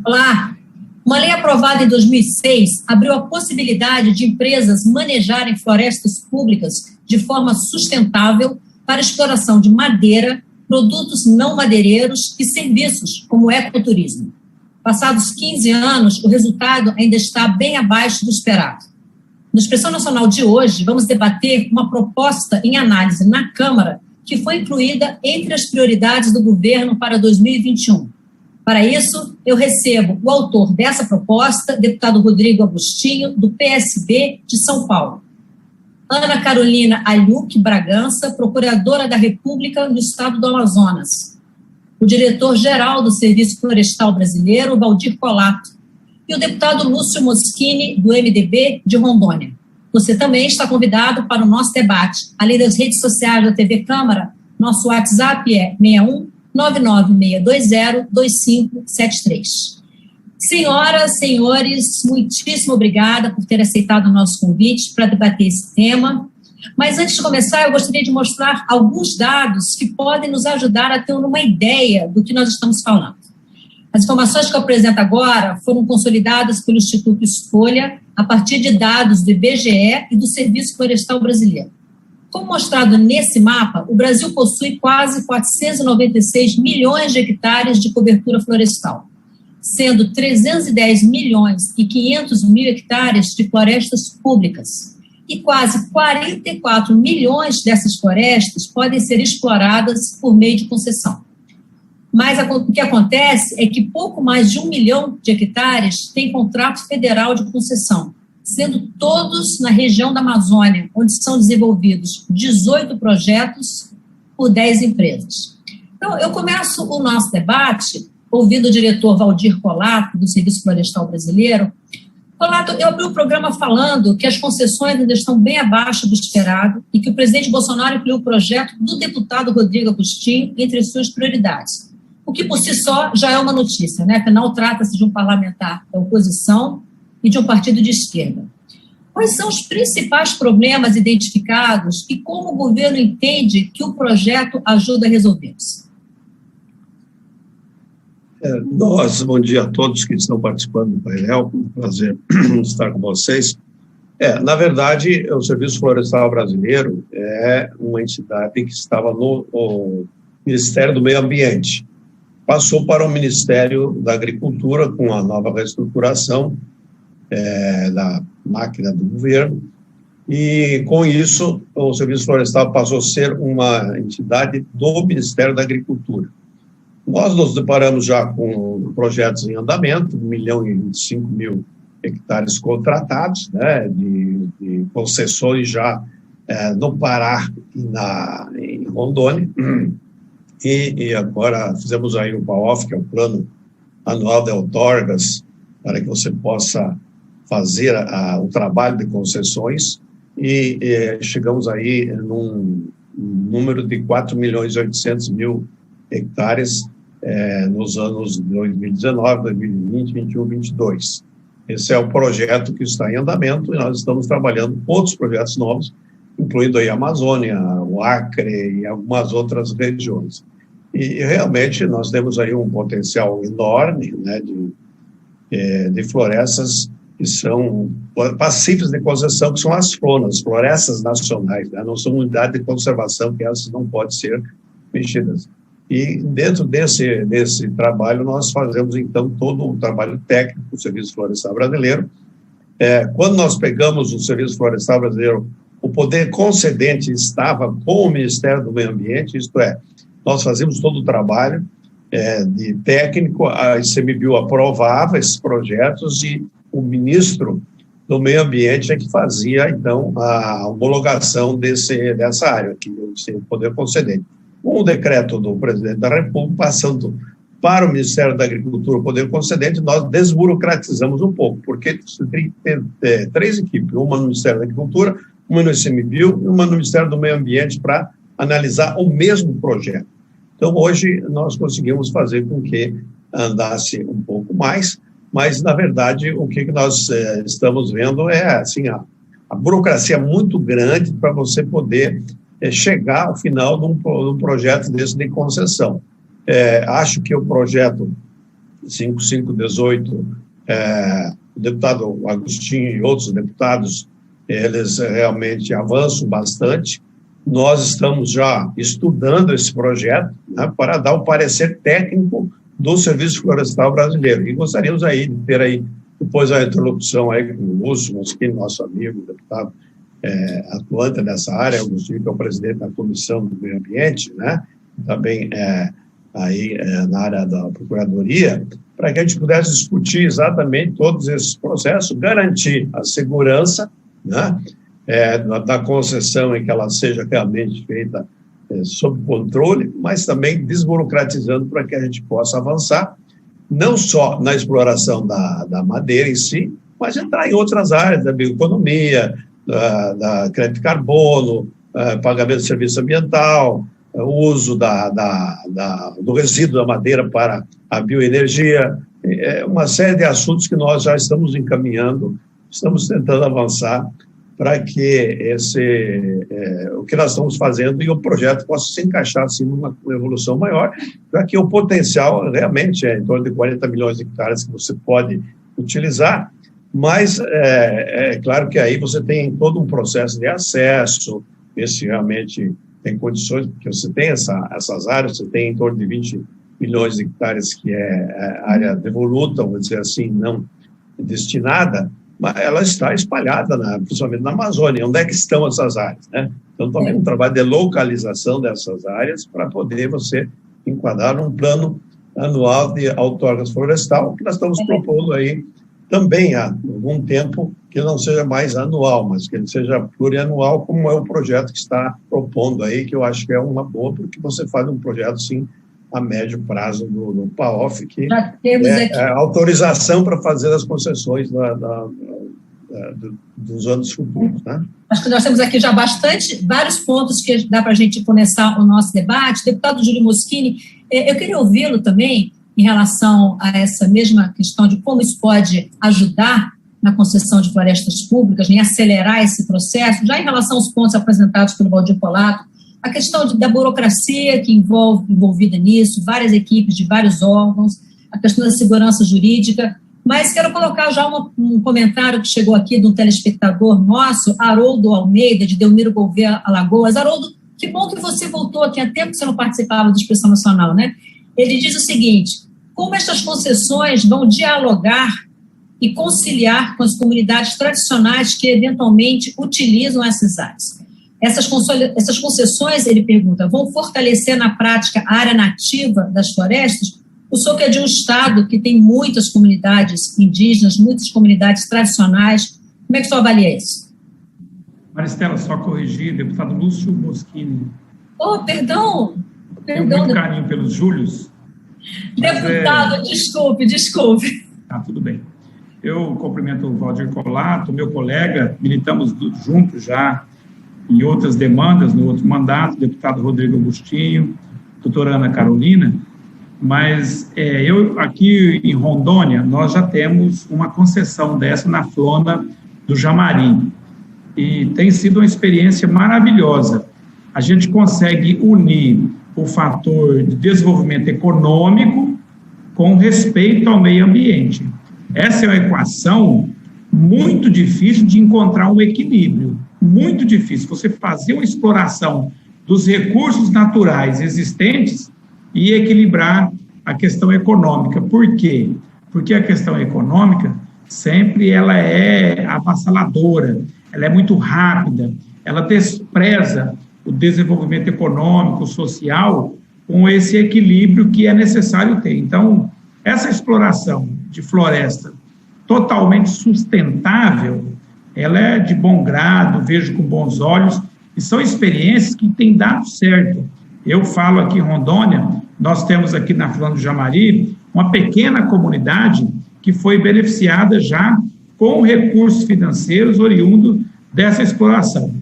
Olá. Uma lei aprovada em 2006 abriu a possibilidade de empresas manejarem florestas públicas de forma sustentável para exploração de madeira, produtos não madeireiros e serviços, como ecoturismo. Passados 15 anos, o resultado ainda está bem abaixo do esperado. Na Expressão Nacional de hoje, vamos debater uma proposta em análise na Câmara que foi incluída entre as prioridades do governo para 2021. Para isso, eu recebo o autor dessa proposta, deputado Rodrigo Agostinho, do PSB de São Paulo. Ana Carolina Ayuc Bragança, procuradora da República no estado do Amazonas. O diretor-geral do Serviço Florestal Brasileiro, Valdir Colato. E o deputado Lúcio Moschini, do MDB de Rondônia. Você também está convidado para o nosso debate. Além das redes sociais da TV Câmara, nosso WhatsApp é 61 99620-2573. Senhoras, senhores, muitíssimo obrigada por ter aceitado o nosso convite para debater esse tema. Mas antes de começar, eu gostaria de mostrar alguns dados que podem nos ajudar a ter uma ideia do que nós estamos falando. As informações que eu apresento agora foram consolidadas pelo Instituto Escolha a partir de dados do IBGE e do Serviço Florestal Brasileiro. Como mostrado nesse mapa, o Brasil possui quase 496 milhões de hectares de cobertura florestal, sendo 310 milhões e 500 mil hectares de florestas públicas. E quase 44 milhões dessas florestas podem ser exploradas por meio de concessão. Mas o que acontece é que pouco mais de 1 milhão de hectares tem contrato federal de concessão, sendo todos na região da Amazônia, onde são desenvolvidos 18 projetos por 10 empresas. Então, eu começo o nosso debate ouvindo o diretor Valdir Colato, do Serviço Florestal Brasileiro. Colato, eu abri o programa falando que as concessões ainda estão bem abaixo do esperado e que o presidente Bolsonaro incluiu o projeto do deputado Rodrigo Agostinho entre as suas prioridades, o que por si só já é uma notícia, né? Afinal, trata-se de um parlamentar da oposição e de um partido de esquerda. Quais são os principais problemas identificados e como o governo entende que o projeto ajuda a resolvê-los? Bom dia a todos que estão participando do painel, é um prazer estar com vocês. Na verdade, o Serviço Florestal Brasileiro é uma entidade que estava no Ministério do Meio Ambiente. Passou para o Ministério da Agricultura com a nova reestruturação da máquina do governo, e com isso o Serviço Florestal passou a ser uma entidade do Ministério da Agricultura. Nós nos deparamos já com projetos em andamento, 1.025.000 hectares contratados, né, de concessões já no Pará e em Rondônia, e agora fizemos aí o PAOF, que é o Plano Anual de Outorgas, para que você possa fazer o trabalho de concessões, e chegamos aí num número de 4.800.000 hectares nos anos 2019, 2020, 2021, 2022. Esse é o projeto que está em andamento e nós estamos trabalhando com outros projetos novos, incluindo aí a Amazônia, o Acre e algumas outras regiões. E realmente nós temos aí um potencial enorme, né, de florestas que são passíveis de concessão, que são as florestas nacionais, né? Não são unidades de conservação, que essas não podem ser mexidas. E dentro desse trabalho nós fazemos então todo o trabalho técnico do Serviço Florestal Brasileiro. Quando nós pegamos o Serviço Florestal Brasileiro, o poder concedente estava com o Ministério do Meio Ambiente, isto é, nós fazíamos todo o trabalho de técnico, a ICMBio aprovava esses projetos e o ministro do Meio Ambiente é que fazia, então, a homologação dessa área, que é o poder concedente. Com o decreto do presidente da República, passando para o Ministério da Agricultura, o poder concedente, nós desburocratizamos um pouco, porque tem três equipes, uma no Ministério da Agricultura, uma no ICMBio e uma no Ministério do Meio Ambiente para analisar o mesmo projeto. Então, hoje, nós conseguimos fazer com que andasse um pouco mais, mas, na verdade, o que nós estamos vendo é, assim, a burocracia muito grande para você poder chegar ao final de um projeto desse de concessão. Acho que o projeto 5518, o deputado Agostinho e outros deputados, eles realmente avançam bastante. Nós estamos já estudando esse projeto, né, para dar o parecer técnico do Serviço Florestal Brasileiro. E gostaríamos aí de ter aí, depois a interlocução aí com o Lúcio Moschini, nosso amigo, deputado atuante nessa área, o Agostinho, que é o presidente da Comissão do Meio Ambiente, né, também na área da Procuradoria, para que a gente pudesse discutir exatamente todos esses processos, garantir a segurança, né, da concessão, em que ela seja realmente feita sob controle, mas também desburocratizando para que a gente possa avançar, não só na exploração da madeira em si, mas entrar em outras áreas da bioeconomia, da crédito de carbono, pagamento de serviço ambiental, o uso do resíduo da madeira para a bioenergia, uma série de assuntos que nós já estamos encaminhando, estamos tentando avançar para que o que nós estamos fazendo e o projeto possa se encaixar assim, numa evolução maior, para que o potencial realmente é em torno de 40 milhões de hectares que você pode utilizar, mas é claro que aí você tem todo um processo de acesso, esse realmente tem condições, porque você tem essas áreas, você tem em torno de 20 milhões de hectares que é área devoluta, vamos dizer assim, não destinada, mas ela está espalhada, principalmente na Amazônia. Onde é que estão essas áreas, né? Então, também um trabalho de localização dessas áreas para poder você enquadrar num plano anual de outorgas florestal, que nós estamos propondo aí também há algum tempo, que não seja mais anual, mas que ele seja plurianual, como é o projeto que está propondo aí, que eu acho que é uma boa, porque você faz um projeto, sim, a médio prazo no PAOF, que é a autorização para fazer as concessões dos anos futuros, né? Acho que nós temos aqui já vários pontos que dá para a gente começar o nosso debate. Deputado Júlio Moschini, eu queria ouvi-lo também em relação a essa mesma questão de como isso pode ajudar na concessão de florestas públicas, em acelerar esse processo, já em relação aos pontos apresentados pelo Valdir Colato, a questão da burocracia que envolvida nisso, várias equipes de vários órgãos, a questão da segurança jurídica, mas quero colocar já um comentário que chegou aqui de um telespectador nosso, Haroldo Almeida, de Delmiro Gouveia, Alagoas. Haroldo, que bom que você voltou aqui, há tempo que você não participava do Expressão Nacional, né? Ele diz o seguinte: como estas concessões vão dialogar e conciliar com as comunidades tradicionais que eventualmente utilizam essas áreas? Essas concessões, ele pergunta, vão fortalecer na prática a área nativa das florestas? O senhor que é de um estado que tem muitas comunidades indígenas, muitas comunidades tradicionais, como é que o senhor avalia isso? Maristela, só corrigir, deputado Lúcio Moschini. Oh, perdão. Tenho muito carinho pelos Júlios. Deputado, desculpe. Tá, tudo bem. Eu cumprimento o Valdir Colato, meu colega, militamos juntos já em outras demandas, no outro mandato, deputado Rodrigo Agostinho, doutora Ana Carolina, mas eu aqui em Rondônia, nós já temos uma concessão dessa na Flona do Jamari, e tem sido uma experiência maravilhosa. A gente consegue unir o fator de desenvolvimento econômico com respeito ao meio ambiente. Essa é uma equação muito difícil de encontrar um equilíbrio, muito difícil. Você fazer uma exploração dos recursos naturais existentes e equilibrar a questão econômica. Por quê? Porque a questão econômica sempre ela é avassaladora, ela é muito rápida, ela despreza o desenvolvimento econômico, social, com esse equilíbrio que é necessário ter. Então, essa exploração de floresta totalmente sustentável, ela é de bom grado, vejo com bons olhos, e são experiências que têm dado certo. Eu falo aqui em Rondônia, nós temos aqui na Flona do Jamari uma pequena comunidade que foi beneficiada já com recursos financeiros oriundos dessa exploração.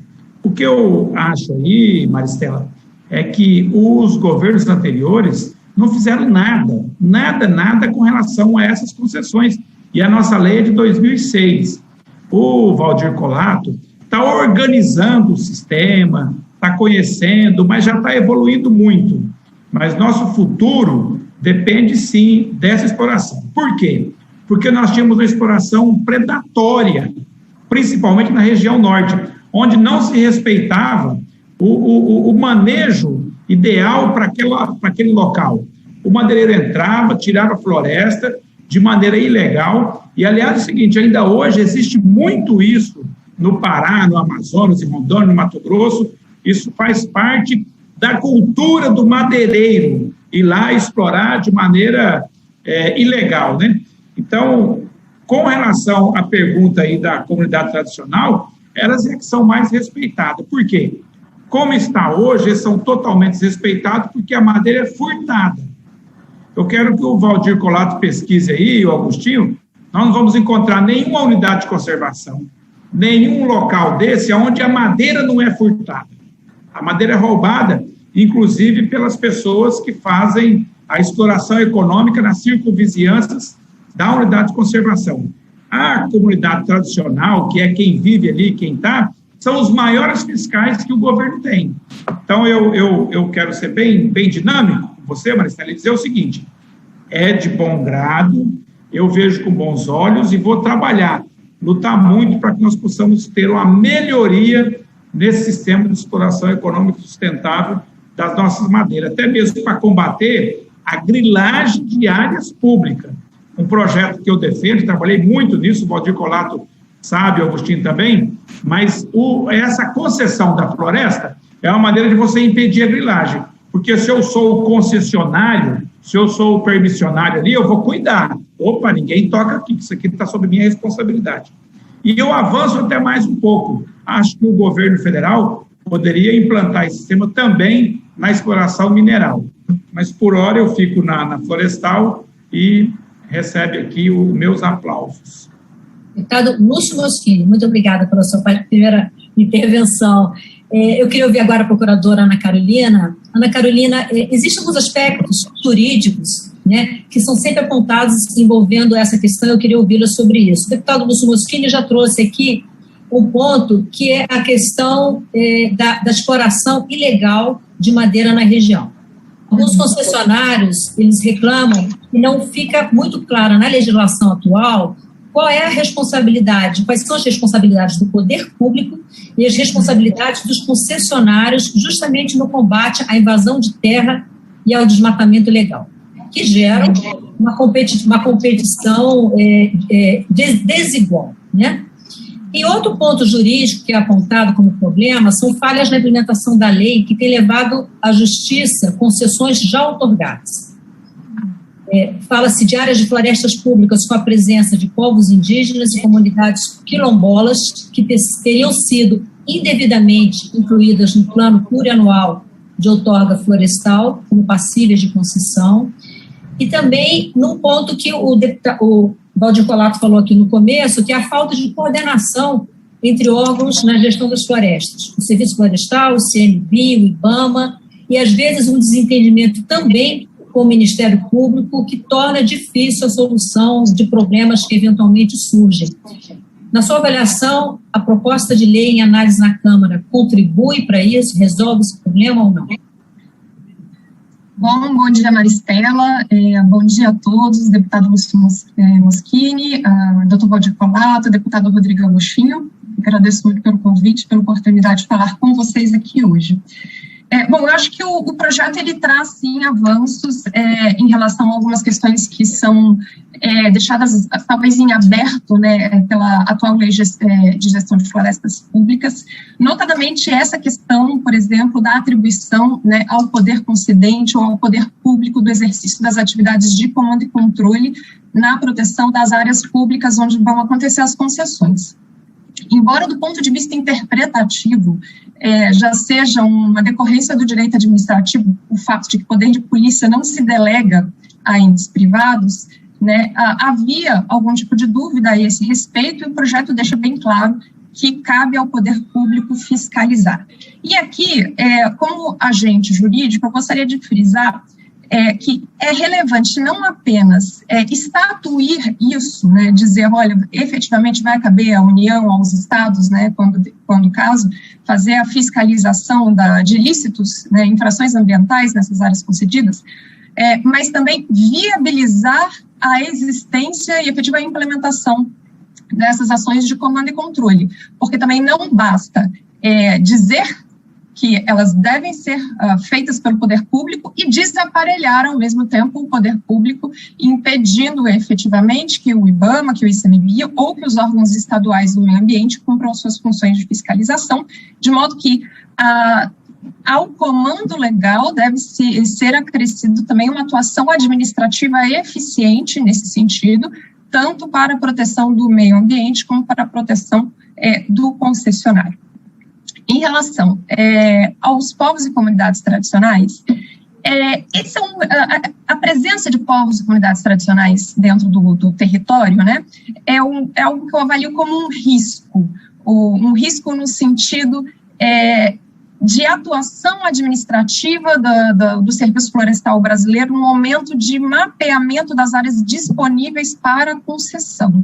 O que eu acho aí, Maristela, é que os governos anteriores não fizeram nada com relação a essas concessões. E a nossa lei é de 2006. O Valdir Colato está organizando o sistema, está conhecendo, mas já está evoluindo muito. Mas nosso futuro depende sim dessa exploração. Por quê? Porque nós tínhamos uma exploração predatória, principalmente na região norte, onde não se respeitava o manejo ideal para aquele local. O madeireiro entrava, tirava a floresta de maneira ilegal, e aliás é o seguinte, ainda hoje existe muito isso no Pará, no Amazonas, em Rondônia, no Mato Grosso, isso faz parte da cultura do madeireiro, ir lá explorar de maneira ilegal, né? Então, com relação à pergunta aí da comunidade tradicional, elas é que são mais respeitadas. Por quê? Como está hoje, eles são totalmente respeitados porque a madeira é furtada. Eu quero que o Valdir Colato pesquise aí, o Augustinho, nós não vamos encontrar nenhuma unidade de conservação, nenhum local desse onde a madeira não é furtada. A madeira é roubada, inclusive pelas pessoas que fazem a exploração econômica nas circunvizinhanças da unidade de conservação. A comunidade tradicional, que é quem vive ali, quem está, são os maiores fiscais que o governo tem. Então, eu quero ser bem dinâmico com você, Maristela, e dizer o seguinte, é de bom grado, eu vejo com bons olhos e vou trabalhar, lutar muito para que nós possamos ter uma melhoria nesse sistema de exploração econômica sustentável das nossas madeiras, até mesmo para combater a grilagem de áreas públicas. Um projeto que eu defendo, trabalhei muito nisso, o Valdir Colato sabe, o Agostinho também, mas essa concessão da floresta é uma maneira de você impedir a grilagem, porque se eu sou o concessionário, se eu sou o permissionário ali, eu vou cuidar. Opa, ninguém toca aqui, isso aqui está sob minha responsabilidade. E eu avanço até mais um pouco. Acho que o governo federal poderia implantar esse sistema também na exploração mineral. Mas, por hora, eu fico na florestal e recebe aqui os meus aplausos. Deputado Lúcio Moschini, muito obrigada pela sua primeira intervenção. Eu queria ouvir agora a procuradora Ana Carolina. Ana Carolina, existem alguns aspectos jurídicos, né, que são sempre apontados envolvendo essa questão, eu queria ouvi-la sobre isso. O deputado Lúcio Moschini já trouxe aqui um ponto que é a questão da exploração ilegal de madeira na região. Alguns concessionários, eles reclamam que não fica muito claro na legislação atual qual é a responsabilidade, quais são as responsabilidades do poder público e as responsabilidades dos concessionários justamente no combate à invasão de terra e ao desmatamento ilegal, que geram uma competição desigual, né? E outro ponto jurídico que é apontado como problema são falhas na implementação da lei que tem levado à justiça concessões já outorgadas. Fala-se de áreas de florestas públicas com a presença de povos indígenas e comunidades quilombolas que teriam sido indevidamente incluídas no plano plurianual de outorga florestal, como passíveis de concessão, e também num ponto que o Valdir Colato falou aqui no começo, que é a falta de coordenação entre órgãos na gestão das florestas, o Serviço Florestal, o CMBio, o IBAMA, e às vezes um desentendimento também com o Ministério Público, que torna difícil a solução de problemas que eventualmente surgem. Na sua avaliação, a proposta de lei em análise na Câmara contribui para isso, resolve esse problema ou não? Bom dia, Maristela, bom dia a todos, deputado Lúcio Moschini, doutor Valdir Colato, deputado Rodrigo Agostinho. Agradeço muito pelo convite, pela oportunidade de falar com vocês aqui hoje. Eu acho que o projeto ele traz, sim, avanços em relação a algumas questões que são deixadas, talvez, em aberto, né, pela atual lei de gestão de florestas públicas, notadamente essa questão, por exemplo, da atribuição, né, ao poder concedente ou ao poder público do exercício das atividades de comando e controle na proteção das áreas públicas onde vão acontecer as concessões. Embora, do ponto de vista interpretativo, já seja uma decorrência do direito administrativo o fato de que o poder de polícia não se delega a entes privados, né, havia algum tipo de dúvida a esse respeito, e o projeto deixa bem claro que cabe ao poder público fiscalizar. E aqui, como agente jurídico, eu gostaria de frisar que é relevante não apenas estatuir isso, né, dizer, olha, efetivamente vai caber à União, aos estados, né, quando caso, fazer a fiscalização de ilícitos, né, infrações ambientais nessas áreas concedidas, mas também viabilizar a existência e efetiva implementação dessas ações de comando e controle, porque também não basta dizer que elas devem ser feitas pelo poder público e desaparelhar ao mesmo tempo o poder público, impedindo efetivamente que o IBAMA, que o ICMBio ou que os órgãos estaduais do meio ambiente cumpram suas funções de fiscalização, de modo que ao comando legal deve ser acrescido também uma atuação administrativa eficiente nesse sentido, tanto para a proteção do meio ambiente como para a proteção do concessionário. Em relação aos povos e comunidades tradicionais, a presença de povos e comunidades tradicionais dentro do território, né, é algo que eu avalio como um risco no sentido de atuação administrativa do Serviço Florestal Brasileiro no momento de mapeamento das áreas disponíveis para concessão.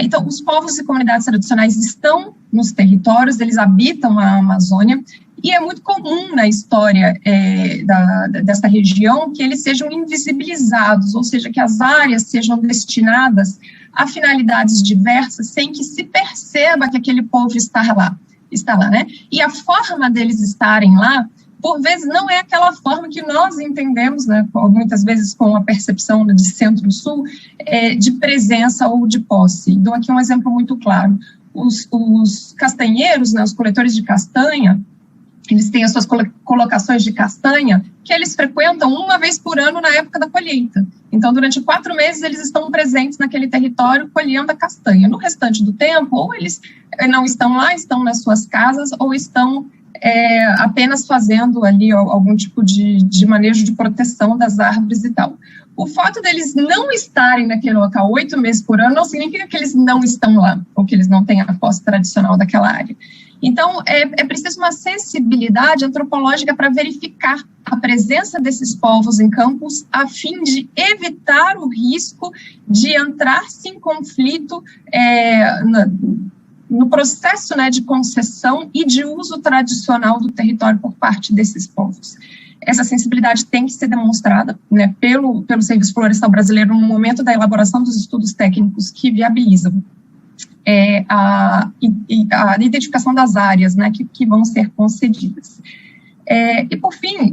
Então, os povos e comunidades tradicionais estão nos territórios, eles habitam a Amazônia, e é muito comum na história dessa região que eles sejam invisibilizados, ou seja, que as áreas sejam destinadas a finalidades diversas sem que se perceba que aquele povo está lá, né? E a forma deles estarem lá, por vezes, não é aquela forma que nós entendemos, né, muitas vezes com a percepção de centro-sul, de presença ou de posse. Dou aqui um exemplo muito claro. Os castanheiros, né, os coletores de castanha, eles têm as suas colocações de castanha que eles frequentam uma vez por ano na época da colheita. Então, durante 4 meses, eles estão presentes naquele território colhendo a castanha. No restante do tempo, ou eles não estão lá, estão nas suas casas, ou estão apenas fazendo ali algum tipo de manejo de proteção das árvores e tal. O fato deles não estarem naquele local 8 meses por ano não significa que eles não estão lá, ou que eles não têm a posse tradicional daquela área. Então, é preciso uma sensibilidade antropológica para verificar a presença desses povos em campos a fim de evitar o risco de entrar-se em conflito no processo, né, de concessão e de uso tradicional do território por parte desses povos. Essa sensibilidade tem que ser demonstrada, né, pelo Serviço Florestal Brasileiro no momento da elaboração dos estudos técnicos que viabilizam a identificação das áreas, né, que vão ser concedidas. E, por fim,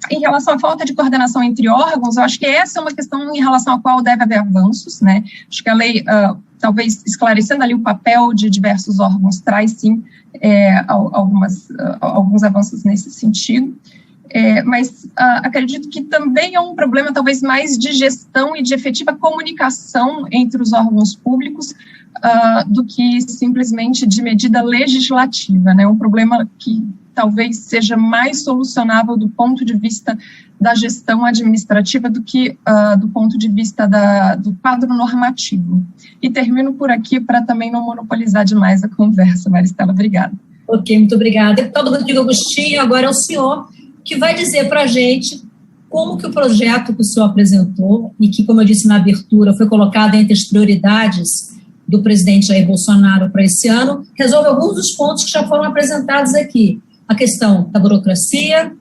em relação à falta de coordenação entre órgãos, eu acho que essa é uma questão em relação à qual deve haver avanços, né? Acho que a lei, talvez esclarecendo ali o papel de diversos órgãos, traz sim alguns avanços nesse sentido. Mas acredito que também é um problema talvez mais de gestão e de efetiva comunicação entre os órgãos públicos do que simplesmente de medida legislativa, né? Um problema que talvez seja mais solucionável do ponto de vista da gestão administrativa do que do ponto de vista do quadro normativo. E termino por aqui para também não monopolizar demais a conversa. Maristela, obrigada. Ok, muito obrigada. Deputado Rodrigo Agostinho, agora é o senhor que vai dizer para a gente como que o projeto que o senhor apresentou e que, como eu disse na abertura, foi colocado entre as prioridades do presidente Jair Bolsonaro para esse ano, resolve alguns dos pontos que já foram apresentados aqui. A questão da burocracia,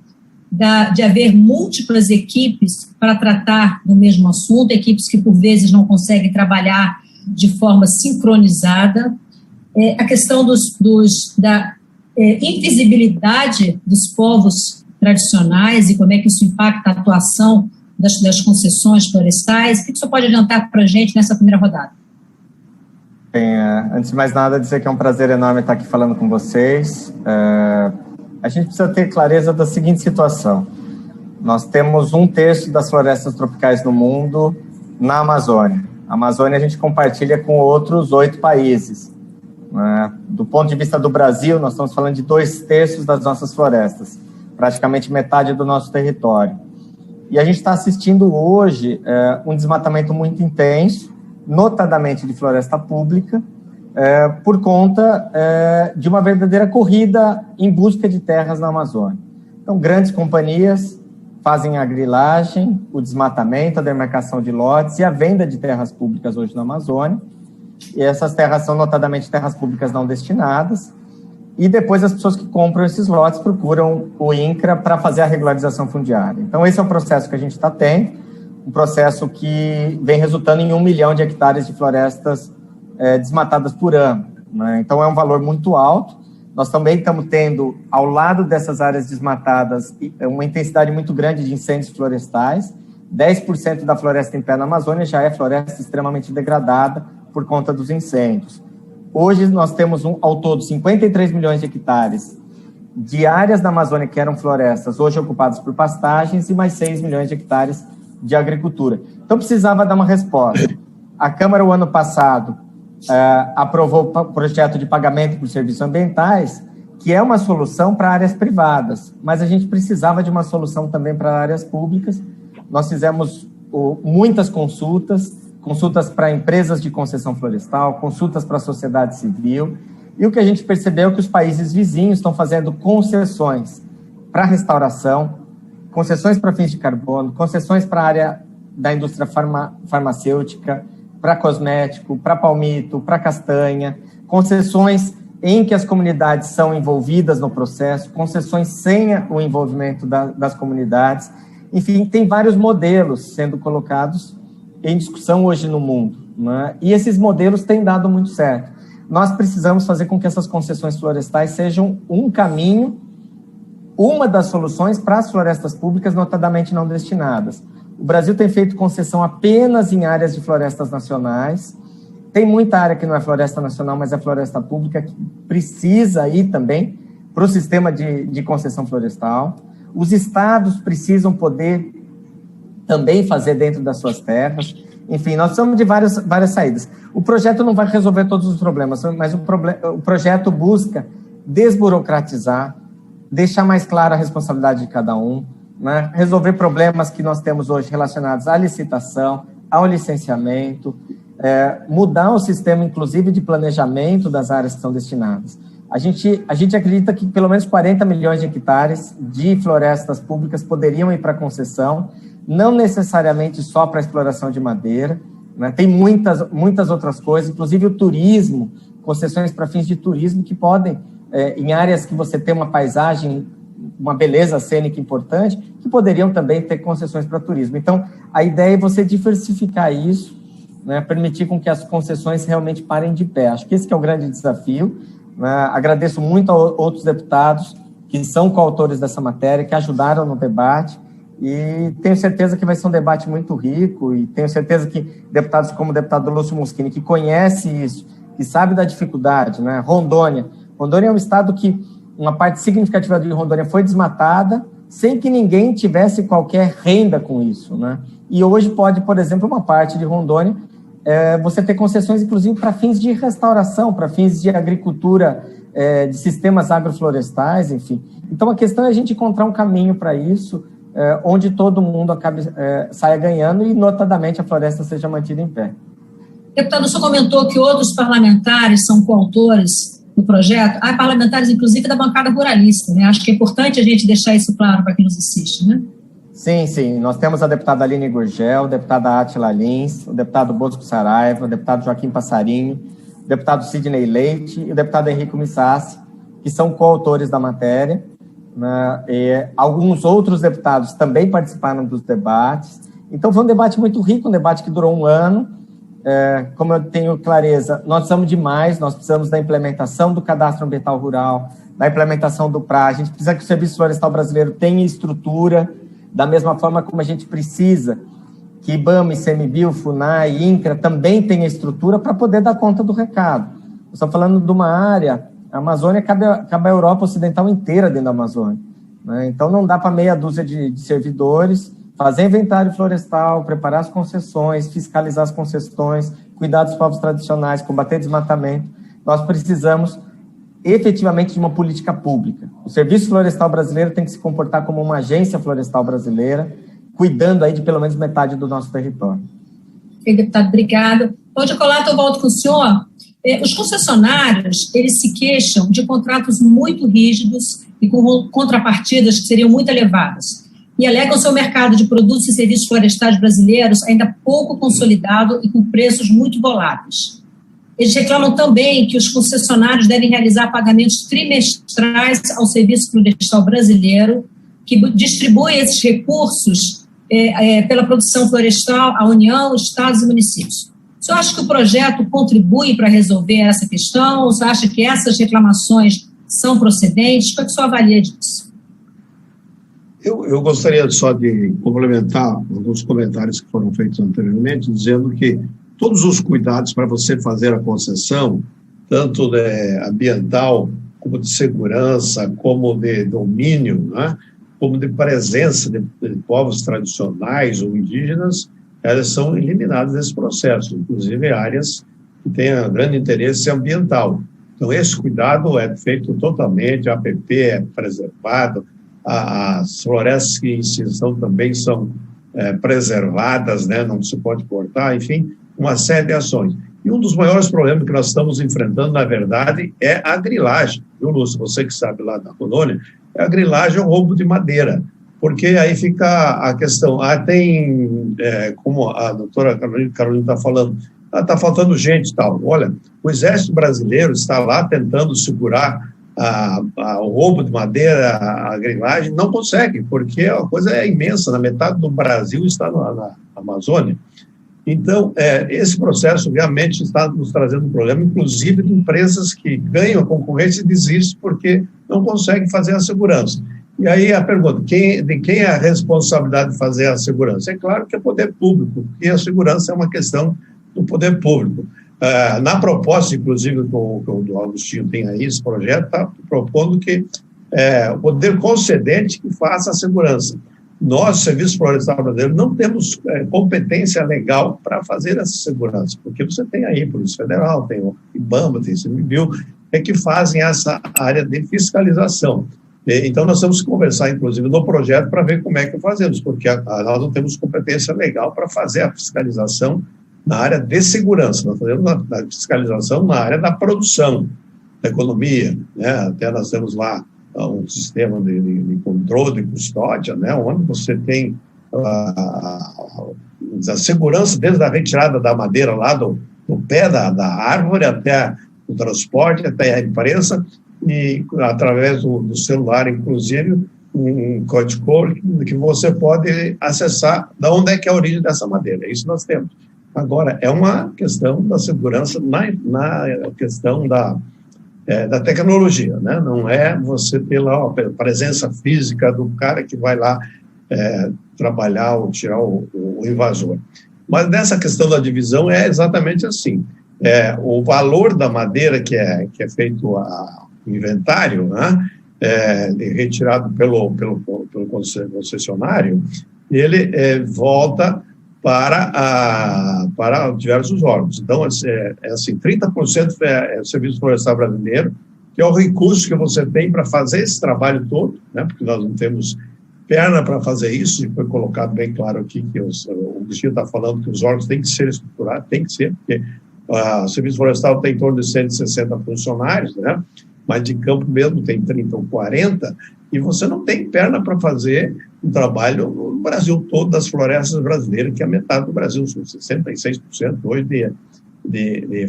de haver múltiplas equipes para tratar do mesmo assunto, equipes que, por vezes, não conseguem trabalhar de forma sincronizada, a questão da invisibilidade dos povos tradicionais e como é que isso impacta a atuação das concessões florestais. O que o senhor pode adiantar para a gente nessa primeira rodada? Bem, antes de mais nada, dizer que é um prazer enorme estar aqui falando com vocês. A gente precisa ter clareza da seguinte situação. Nós temos 1/3 das florestas tropicais no mundo na Amazônia. A Amazônia a gente compartilha com outros 8 países. Do ponto de vista do Brasil, nós estamos falando de 2/3 das nossas florestas, praticamente metade do nosso território. E a gente está assistindo hoje um desmatamento muito intenso, notadamente de floresta pública, por conta de uma verdadeira corrida em busca de terras na Amazônia. Então, grandes companhias fazem a grilagem, o desmatamento, a demarcação de lotes e a venda de terras públicas hoje na Amazônia. E essas terras são notadamente terras públicas não destinadas. e depois as pessoas que compram esses lotes procuram o INCRA para fazer a regularização fundiária. Então, esse é o processo que a gente está tendo, um processo que vem resultando em 1 milhão de hectares de florestas desmatadas por ano, né? Então, é um valor muito alto. Nós também estamos tendo, ao lado dessas áreas desmatadas, uma intensidade muito grande de incêndios florestais. 10% da floresta em pé na Amazônia já é floresta extremamente degradada por conta dos incêndios. Hoje nós temos ao todo 53 milhões de hectares de áreas da Amazônia que eram florestas, hoje ocupadas por pastagens, e mais 6 milhões de hectares de agricultura. Então precisava dar uma resposta. A Câmara, o ano passado, aprovou o projeto de pagamento por serviços ambientais, que é uma solução para áreas privadas, mas a gente precisava de uma solução também para áreas públicas. Nós fizemos muitas consultas para empresas de concessão florestal, consultas para a sociedade civil, e o que a gente percebeu é que os países vizinhos estão fazendo concessões para restauração, concessões para fins de carbono, concessões para a área da indústria farmacêutica, para cosmético, para palmito, para castanha, concessões em que as comunidades são envolvidas no processo, concessões sem o envolvimento das comunidades. Enfim, tem vários modelos sendo colocados em discussão hoje no mundo, né? E esses modelos têm dado muito certo. Nós precisamos fazer com que essas concessões florestais sejam um caminho, uma das soluções para as florestas públicas notadamente não destinadas. O Brasil tem feito concessão apenas em áreas de florestas nacionais. Tem muita área que não é floresta nacional, mas é floresta pública, que precisa ir também para o sistema de concessão florestal. Os estados precisam poder também fazer dentro das suas terras. Enfim, nós precisamos de várias saídas. O projeto não vai resolver todos os problemas, mas o projeto busca desburocratizar, deixar mais clara a responsabilidade de cada um, né? Resolver problemas que nós temos hoje relacionados à licitação, ao licenciamento, mudar o sistema, inclusive, de planejamento das áreas que são destinadas. A gente acredita que pelo menos 40 milhões de hectares de florestas públicas poderiam ir para concessão, não necessariamente só para exploração de madeira, né? Tem muitas outras coisas, inclusive o turismo, concessões para fins de turismo que podem, em áreas que você tem uma paisagem, uma beleza cênica importante, que poderiam também ter concessões para turismo. Então, a ideia é você diversificar isso, né? Permitir com que as concessões realmente parem de pé. Acho que esse que é o grande desafio. Agradeço muito a outros deputados que são coautores dessa matéria, que ajudaram no debate, e tenho certeza que vai ser um debate muito rico, e tenho certeza que deputados como o deputado Lúcio Moschini, que conhece isso, que sabe da dificuldade, né? Rondônia é um estado que uma parte significativa de Rondônia foi desmatada sem que ninguém tivesse qualquer renda com isso, né? E hoje pode, por exemplo, uma parte de Rondônia, você ter concessões, inclusive, para fins de restauração, para fins de agricultura, de sistemas agroflorestais, enfim. Então, a questão é a gente encontrar um caminho para isso, onde todo mundo saia ganhando e, notadamente, a floresta seja mantida em pé. Deputado, o senhor comentou que outros parlamentares são coautores do projeto. Há parlamentares, inclusive, da bancada ruralista, né? Acho que é importante a gente deixar isso claro para quem nos assiste, né? Sim. Nós temos a deputada Aline Gurgel, a deputada Átila Lins, o deputado Bosco Saraiva, o deputado Joaquim Passarinho, o deputado Sidney Leite e o deputado Henrico Missassi, que são coautores da matéria, né? E alguns outros deputados também participaram dos debates. Então, foi um debate muito rico, um debate que durou um ano. Como eu tenho clareza, nós precisamos de mais, nós precisamos da implementação do Cadastro Ambiental Rural, da implementação do PRA, a gente precisa que o Serviço Florestal Brasileiro tenha estrutura, da mesma forma como a gente precisa que IBAMA, ICMBio, FUNAI, INCRA também tenha estrutura para poder dar conta do recado. Eu estou falando de uma área, a Amazônia cabe a Europa Ocidental inteira dentro da Amazônia, né? Então não dá para meia dúzia de servidores fazer inventário florestal, preparar as concessões, fiscalizar as concessões, cuidar dos povos tradicionais, combater desmatamento. Nós precisamos efetivamente de uma política pública. O Serviço Florestal Brasileiro tem que se comportar como uma agência florestal brasileira, cuidando aí de pelo menos metade do nosso território. Ok, deputado, obrigada. Valdir Colato, eu volto com o senhor. Os concessionários, eles se queixam de contratos muito rígidos e com contrapartidas que seriam muito elevadas. E alegam seu mercado de produtos e serviços florestais brasileiros ainda pouco consolidado e com preços muito voláteis. Eles reclamam também que os concessionários devem realizar pagamentos trimestrais ao Serviço Florestal Brasileiro, que distribui esses recursos pela produção florestal à União, estados e municípios. O senhor acha que o projeto contribui para resolver essa questão, ou o senhor acha que essas reclamações são procedentes? O que o senhor avalia disso? Eu gostaria só de complementar alguns comentários que foram feitos anteriormente, dizendo que todos os cuidados para você fazer a concessão, tanto ambiental, como de segurança, como de domínio, né, como de presença de povos tradicionais ou indígenas, elas são eliminadas desse processo, inclusive áreas que têm grande interesse ambiental. Então, esse cuidado é feito totalmente, a APP é preservado, as florestas que em extinção também são preservadas, né, não se pode cortar, enfim, uma série de ações. E um dos maiores problemas que nós estamos enfrentando, na verdade, é a grilagem. Viu, Lúcio? Você que sabe lá da colônia, a grilagem é o roubo de madeira. Porque aí fica a questão, como a doutora Carolina está falando, está faltando gente e tal. Olha, o Exército Brasileiro está lá tentando segurar o roubo de madeira, a grilagem, não consegue, porque a coisa é imensa, na metade do Brasil está na Amazônia. Então, esse processo realmente está nos trazendo um problema, inclusive de empresas que ganham a concorrência e desistem porque não conseguem fazer a segurança. E aí a pergunta, de quem é a responsabilidade de fazer a segurança? É claro que é o poder público, porque a segurança é uma questão do poder público. Na proposta, inclusive, que o Agostinho tem aí, esse projeto está propondo que o poder concedente que faça a segurança. Nós, Serviço Florestal Brasileiro, não temos competência legal para fazer essa segurança, porque você tem aí Polícia Federal, tem o IBAMA, tem o CMBio, que fazem essa área de fiscalização. Então, nós temos que conversar, inclusive, no projeto para ver como é que fazemos, porque nós não temos competência legal para fazer a fiscalização na área de segurança. Nós fazemos a fiscalização na área da produção, da economia, né? Até nós temos lá um sistema de controle, de custódia, né? Onde você tem a segurança desde a retirada da madeira lá do pé da árvore até o transporte, até a imprensa, e através do celular, inclusive, um código que você pode acessar de onde é que é a origem dessa madeira. Isso nós temos. Agora, é uma questão da segurança na questão da tecnologia, né? Não é você ter lá a presença física do cara que vai lá trabalhar ou tirar o invasor. Mas nessa questão da divisão é exatamente assim. O valor da madeira que é feito o inventário, né, retirado pelo concessionário, ele volta para diversos órgãos. Então, assim, 30% é o Serviço Florestal Brasileiro, que é o recurso que você tem para fazer esse trabalho todo, né, porque nós não temos perna para fazer isso, e foi colocado bem claro aqui que o Cristina está falando que os órgãos têm que ser estruturados, tem que ser, porque o Serviço Florestal tem em torno de 160 funcionários, né, mas de campo mesmo tem 30 ou 40, e você não tem perna para fazer um trabalho no Brasil todo das florestas brasileiras, que é a metade do Brasil, são 66% hoje de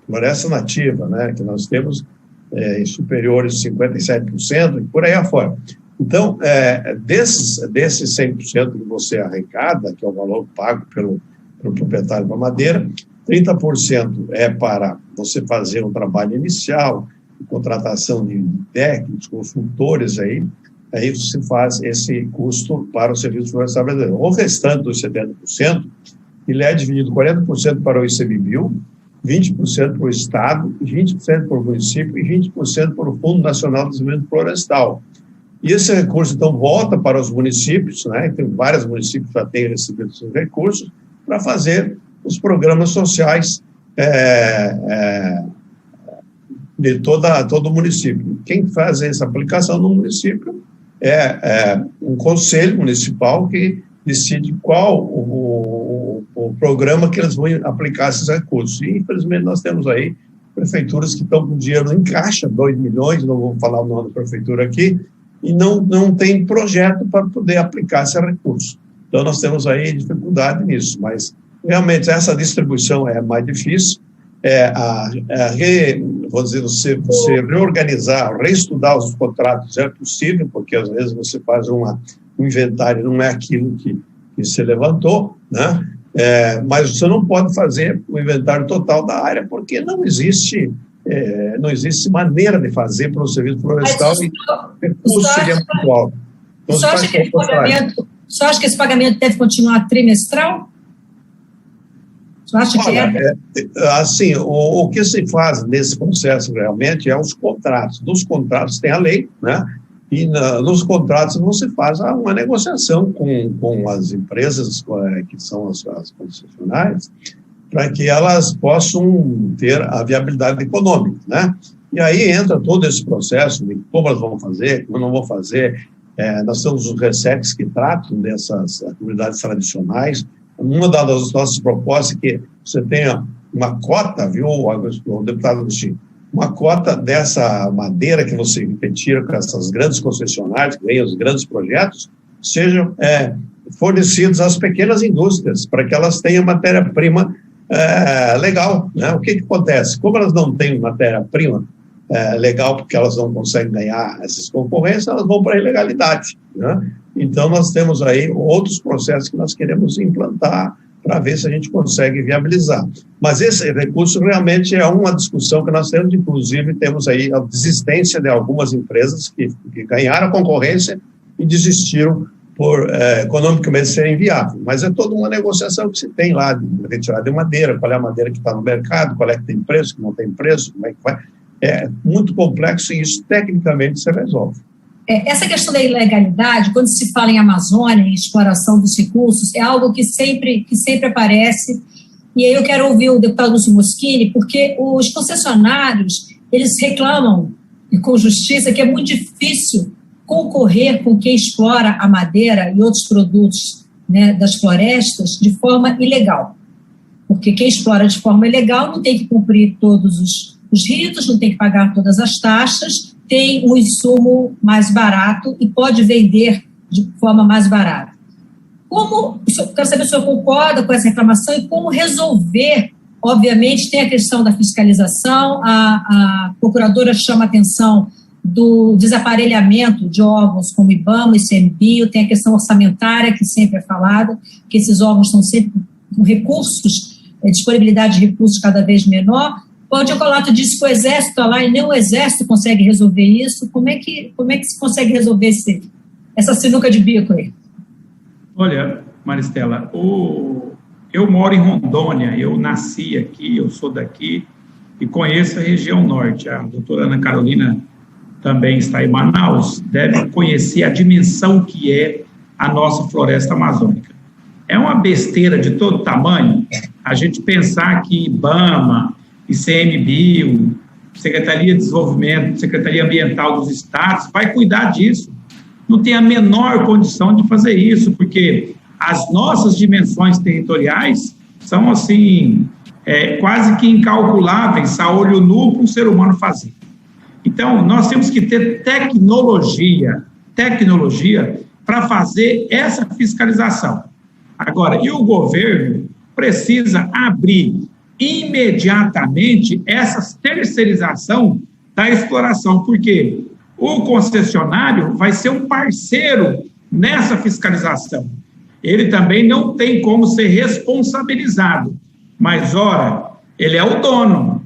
floresta nativa, né, que nós temos superiores a 57%, e por aí afora. Então, desses 100% que você arrecada, que é o valor pago pelo proprietário da madeira, 30% é para você fazer um trabalho inicial, contratação de técnicos, consultores aí você faz esse custo para o Serviço Florestal Brasileiro. O restante dos 70%, ele é dividido 40% para o ICMBio, 20% para o Estado, 20% para o município e 20% para o Fundo Nacional de Desenvolvimento Florestal. E esse recurso, então, volta para os municípios, né? Tem vários municípios que já têm recebido esses recursos, para fazer os programas sociais de todo o município. Quem faz essa aplicação no município é um conselho municipal que decide qual o programa que eles vão aplicar esses recursos. E, infelizmente, nós temos aí prefeituras que estão com dinheiro em caixa, 2 milhões, não vou falar o nome da prefeitura aqui, e não tem projeto para poder aplicar esse recurso. Então, nós temos aí dificuldade nisso, mas realmente essa distribuição é mais difícil, vamos dizer, você reorganizar, reestudar os contratos é possível, porque às vezes você faz um inventário, não é aquilo que se levantou, né? Mas você não pode fazer o inventário total da área, porque não existe maneira de fazer para o serviço florestal e o custo seria muito alto. Então, você acha que esse pagamento deve continuar trimestral? Você acha que assim, o que se faz nesse processo realmente é os contratos. Dos contratos tem a lei, né? E nos contratos você faz uma negociação com as empresas que são as concessionárias, para que elas possam ter a viabilidade econômica, né? E aí entra todo esse processo de como elas vão fazer, como não vão fazer. Nós temos os RESECs que tratam dessas comunidades tradicionais. Uma das nossas propostas é que você tenha uma cota, viu, o deputado Agostinho, uma cota dessa madeira que você retira com essas grandes concessionárias, que ganham os grandes projetos, sejam fornecidos às pequenas indústrias, para que elas tenham matéria-prima legal, né? O que acontece? Como elas não têm matéria-prima legal, porque elas não conseguem ganhar essas concorrências, elas vão para a ilegalidade, né? Então, nós temos aí outros processos que nós queremos implantar para ver se a gente consegue viabilizar. Mas esse recurso realmente é uma discussão que nós temos, inclusive temos aí a desistência de algumas empresas que ganharam a concorrência e desistiram por economicamente serem viáveis. Mas é toda uma negociação que se tem lá, de retirada de madeira, qual é a madeira que está no mercado, qual é que tem preço, que não tem preço, como é que vai. É muito complexo e isso tecnicamente se resolve. Essa questão da ilegalidade, quando se fala em Amazônia, em exploração dos recursos, é algo que sempre aparece. E aí eu quero ouvir o deputado Lúcio Moschini, porque os concessionários, eles reclamam, com justiça, que é muito difícil concorrer com quem explora a madeira e outros produtos, né, das florestas de forma ilegal. Porque quem explora de forma ilegal não tem que cumprir todos os ritos, não tem que pagar todas as taxas, tem um insumo mais barato e pode vender de forma mais barata. Quero saber se o senhor concorda com essa reclamação e como resolver. Obviamente, tem a questão da fiscalização, a procuradora chama a atenção do desaparelhamento de órgãos como IBAMA e ICMBio, tem a questão orçamentária, que sempre é falada, que esses órgãos estão sempre com recursos, disponibilidade de recursos cada vez menor. O Valdir Colato disse que o Exército está lá e nem o Exército consegue resolver isso. Como é que se consegue resolver essa sinuca de bico aí? Olha, Maristela, eu moro em Rondônia, eu nasci aqui, eu sou daqui e conheço a região norte. A doutora Ana Carolina também está em Manaus, deve conhecer a dimensão que é a nossa floresta amazônica. É uma besteira de todo tamanho a gente pensar que IBAMA, ICMBio, Secretaria de Desenvolvimento, Secretaria Ambiental dos Estados, vai cuidar disso. Não tem a menor condição de fazer isso, porque as nossas dimensões territoriais são, assim, quase que incalculáveis a olho nu para um ser humano fazer. Então, nós temos que ter tecnologia para fazer essa fiscalização. Agora, e o governo precisa abrir imediatamente essa terceirização da exploração, porque o concessionário vai ser um parceiro nessa fiscalização. Ele também não tem como ser responsabilizado, mas, ora, ele é o dono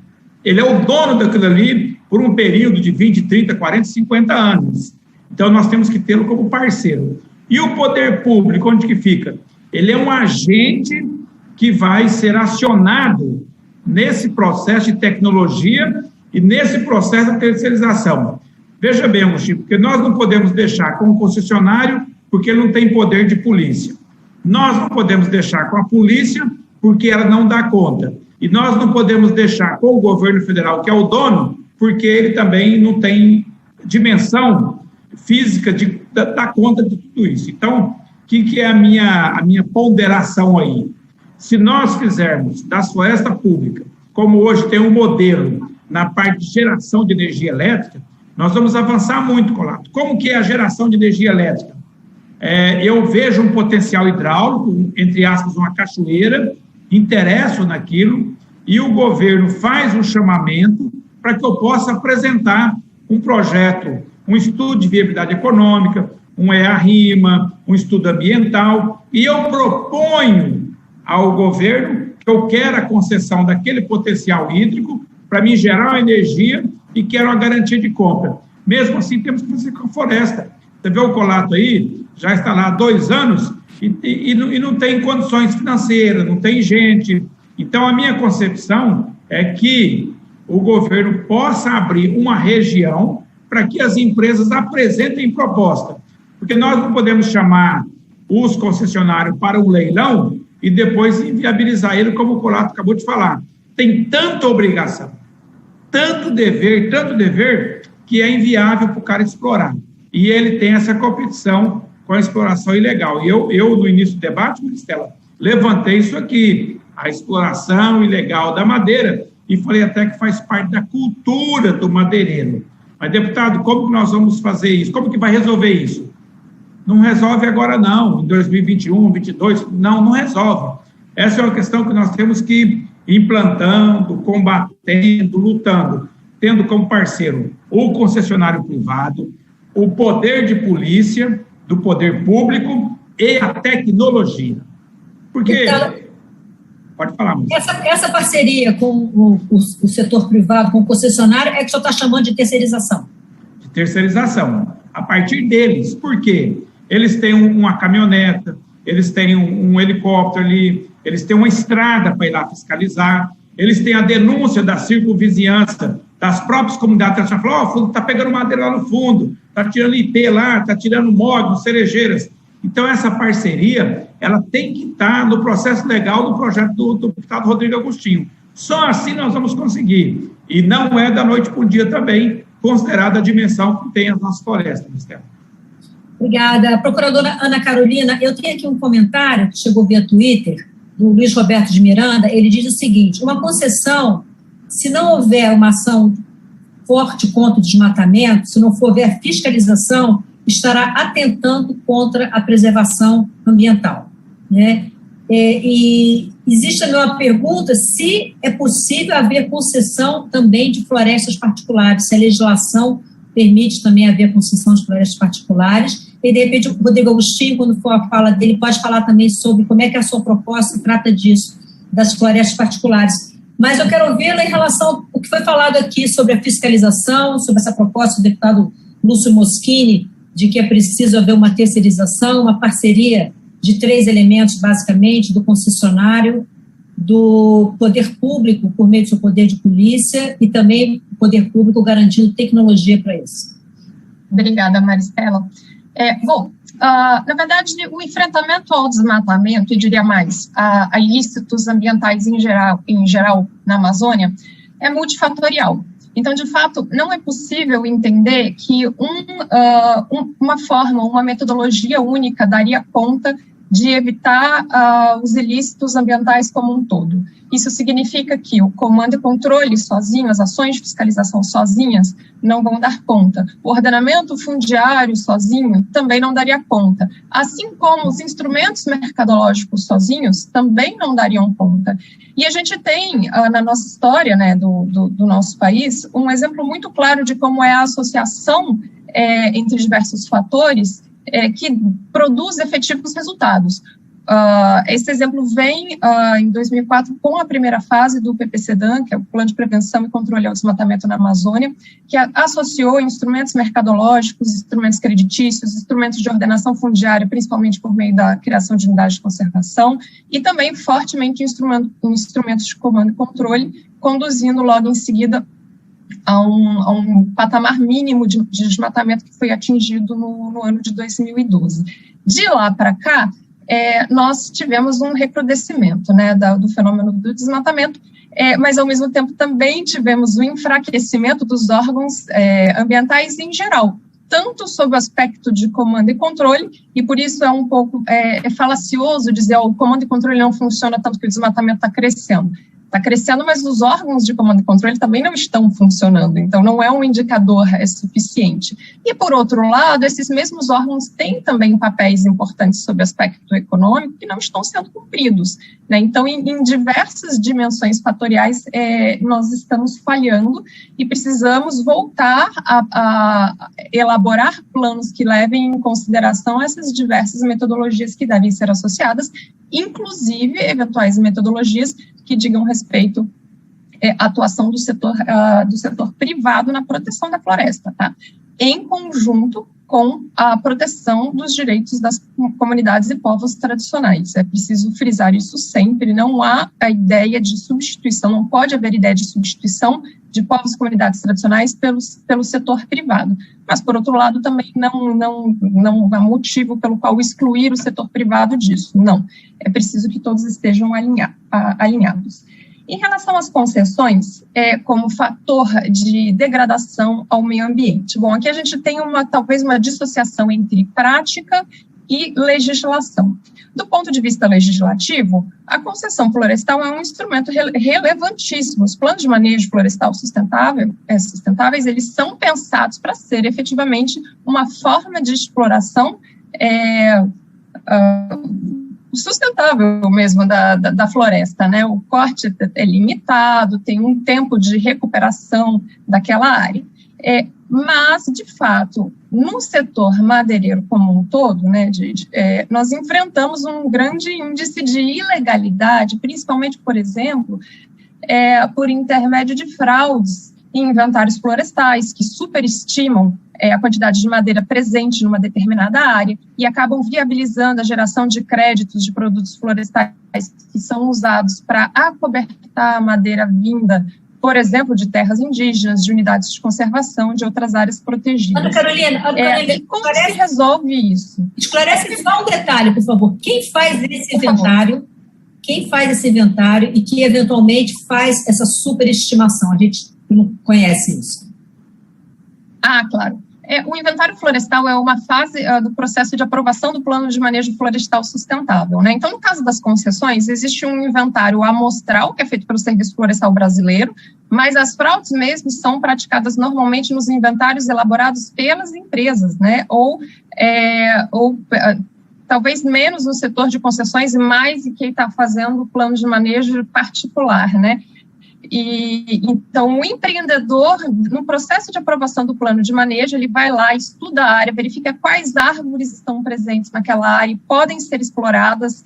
daquilo ali por um período de 20, 30, 40, 50 anos. Então, nós temos que tê-lo como parceiro. E o poder público, onde que fica? Ele é um agente que vai ser acionado nesse processo de tecnologia e nesse processo de terceirização. Veja bem, Agostinho, porque nós não podemos deixar com o concessionário porque ele não tem poder de polícia. Nós não podemos deixar com a polícia porque ela não dá conta. E nós não podemos deixar com o governo federal, que é o dono, porque ele também não tem dimensão física de dar conta de tudo isso. Então, o que é a minha ponderação aí? Se nós fizermos da floresta pública, como hoje tem um modelo na parte de geração de energia elétrica, nós vamos avançar muito, Colato. Como que é a geração de energia elétrica? Eu vejo um potencial hidráulico, entre aspas, uma cachoeira, interesso naquilo e o governo faz um chamamento para que eu possa apresentar um projeto, um estudo de viabilidade econômica, um EA-RIMA, um estudo ambiental, e eu proponho ao governo que eu quero a concessão daquele potencial hídrico para me gerar uma energia e quero uma garantia de compra. Mesmo assim, temos que fazer com a floresta. Você vê o Colato aí, já está lá há 2 anos e não tem condições financeiras, não tem gente. Então, a minha concepção é que o governo possa abrir uma região para que as empresas apresentem proposta. Porque nós não podemos chamar os concessionários para um leilão e depois inviabilizar ele, como o Colato acabou de falar. Tem tanta obrigação, tanto dever, que é inviável para o cara explorar. E ele tem essa competição com a exploração ilegal. E eu no início do debate, Maristela, levantei isso aqui, a exploração ilegal da madeira, e falei até que faz parte da cultura do madeireiro. Mas, deputado, como que nós vamos fazer isso? Como que vai resolver isso? Não resolve agora não, em 2021, 2022, não resolve. Essa é uma questão que nós temos que ir implantando, combatendo, lutando, tendo como parceiro o concessionário privado, o poder de polícia, do poder público e a tecnologia. Porque... Então, pode falar, Marcia. Essa parceria com o setor privado, com o concessionário, é que o senhor está chamando de terceirização? De terceirização. A partir deles. Por quê? Eles têm uma caminhoneta, eles têm um helicóptero ali, eles têm uma estrada para ir lá fiscalizar, eles têm a denúncia da circunvizinhança, das próprias comunidades, falam, está pegando madeira lá no fundo, está tirando IP lá, está tirando mognos, cerejeiras. Então, essa parceria, ela tem que estar no processo legal do projeto do deputado Rodrigo Agostinho. Só assim nós vamos conseguir. E não é da noite para o dia também, considerada a dimensão que tem as nossas florestas, Maristela. Obrigada. Procuradora Ana Carolina, eu tenho aqui um comentário que chegou via Twitter, do Luiz Roberto de Miranda. Ele diz o seguinte: uma concessão, se não houver uma ação forte contra o desmatamento, se não houver fiscalização, estará atentando contra a preservação ambiental, né? E existe também uma pergunta se é possível haver concessão também de florestas particulares, se a legislação permite também haver concessão de florestas particulares. E, de repente, o Rodrigo Agostinho, quando for a fala dele, pode falar também sobre como é que a sua proposta trata disso, das florestas particulares. Mas eu quero ouvi-la em relação ao que foi falado aqui sobre a fiscalização, sobre essa proposta do deputado Lúcio Moschini, de que é preciso haver uma terceirização, uma parceria de 3 elementos, basicamente, do concessionário, do poder público, por meio do seu poder de polícia, e também o poder público garantindo tecnologia para isso. Obrigada, Maristela. Na verdade, o enfrentamento ao desmatamento, e diria mais, a ilícitos ambientais em geral na Amazônia, é multifatorial. Então, de fato, não é possível entender que uma metodologia única daria conta de evitar os ilícitos ambientais como um todo. Isso significa que o comando e controle sozinho, as ações de fiscalização sozinhas, não vão dar conta. O ordenamento fundiário sozinho também não daria conta. Assim como os instrumentos mercadológicos sozinhos também não dariam conta. E a gente tem, na nossa história, né, do nosso país, um exemplo muito claro de como é a associação entre diversos fatores que produz efetivos resultados. Esse exemplo vem em 2004 com a primeira fase do PPCDAN, que é o Plano de Prevenção e Controle ao Desmatamento na Amazônia, que associou instrumentos mercadológicos, instrumentos creditícios, instrumentos de ordenação fundiária, principalmente por meio da criação de unidades de conservação, e também fortemente instrumentos de comando e controle, conduzindo logo em seguida a um patamar mínimo de desmatamento que foi atingido no ano de 2012. De lá para cá, nós tivemos um recrudescimento, né, do fenômeno do desmatamento, mas, ao mesmo tempo, também tivemos o enfraquecimento dos órgãos ambientais em geral, tanto sob o aspecto de comando e controle, e por isso é um pouco falacioso dizer o comando e controle não funciona tanto que o desmatamento está crescendo. crescendo, mas os órgãos de comando e controle também não estão funcionando, então não é um indicador suficiente. E, por outro lado, esses mesmos órgãos têm também papéis importantes sob o aspecto econômico que não estão sendo cumpridos, né? Então, em diversas dimensões fatoriais, nós estamos falhando e precisamos voltar a elaborar planos que levem em consideração essas diversas metodologias que devem ser associadas, inclusive eventuais metodologias que digam respeito à atuação do setor privado na proteção da floresta, tá? Em conjunto com a proteção dos direitos das comunidades e povos tradicionais. É preciso frisar isso sempre, não há a ideia de substituição, não pode haver ideia de substituição de povos e comunidades tradicionais pelo setor privado. Mas, por outro lado, também não há motivo pelo qual excluir o setor privado disso, não. É preciso que todos estejam alinhados. Em relação às concessões, como fator de degradação ao meio ambiente. Bom, aqui a gente tem talvez uma dissociação entre prática e legislação. Do ponto de vista legislativo, a concessão florestal é um instrumento relevantíssimo. Os planos de manejo florestal sustentáveis, eles são pensados para ser efetivamente uma forma de exploração sustentável mesmo da floresta, né? O corte é limitado, tem um tempo de recuperação daquela área. Mas, de fato, no setor madeireiro como um todo, né, nós enfrentamos um grande índice de ilegalidade, principalmente, por exemplo, por intermédio de fraudes em inventários florestais, que superestimam a quantidade de madeira presente numa determinada área e acabam viabilizando a geração de créditos de produtos florestais que são usados para acobertar a madeira vinda, por exemplo, de terras indígenas, de unidades de conservação, de outras áreas protegidas. Ana Carolina, como se resolve isso? Esclarece só um detalhe, por favor. Quem faz esse inventário? Quem faz esse inventário e que, eventualmente, faz essa superestimação? A gente não conhece isso. Ah, claro. O inventário florestal é uma fase do processo de aprovação do plano de manejo florestal sustentável, né? Então, no caso das concessões, existe um inventário amostral, que é feito pelo Serviço Florestal Brasileiro, mas as fraudes mesmo são praticadas normalmente nos inventários elaborados pelas empresas, né? Ou talvez menos no setor de concessões e mais em quem está fazendo o plano de manejo particular, né? Então, o empreendedor, no processo de aprovação do plano de manejo, ele vai lá, estuda a área, verifica quais árvores estão presentes naquela área e podem ser exploradas,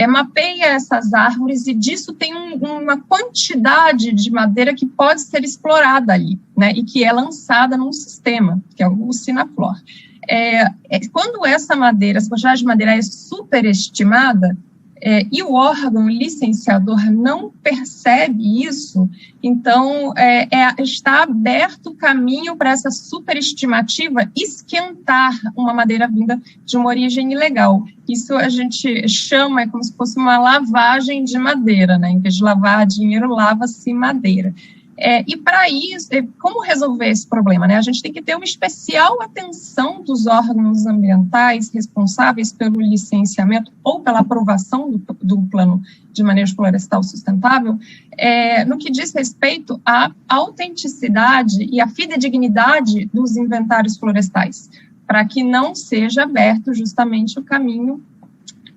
mapeia essas árvores e disso tem uma quantidade de madeira que pode ser explorada ali, né, e que é lançada num sistema, que é o Sinaflor. Quando essa quantidade de madeira é superestimada, e o órgão licenciador não percebe isso, então está aberto o caminho para essa superestimativa esquentar uma madeira vinda de uma origem ilegal. Isso a gente chama como se fosse uma lavagem de madeira, né? Em vez de lavar dinheiro, lava-se madeira. E para isso, como resolver esse problema, né? A gente tem que ter uma especial atenção dos órgãos ambientais responsáveis pelo licenciamento ou pela aprovação do plano de manejo florestal sustentável, no que diz respeito à autenticidade e à fidedignidade dos inventários florestais, para que não seja aberto justamente o caminho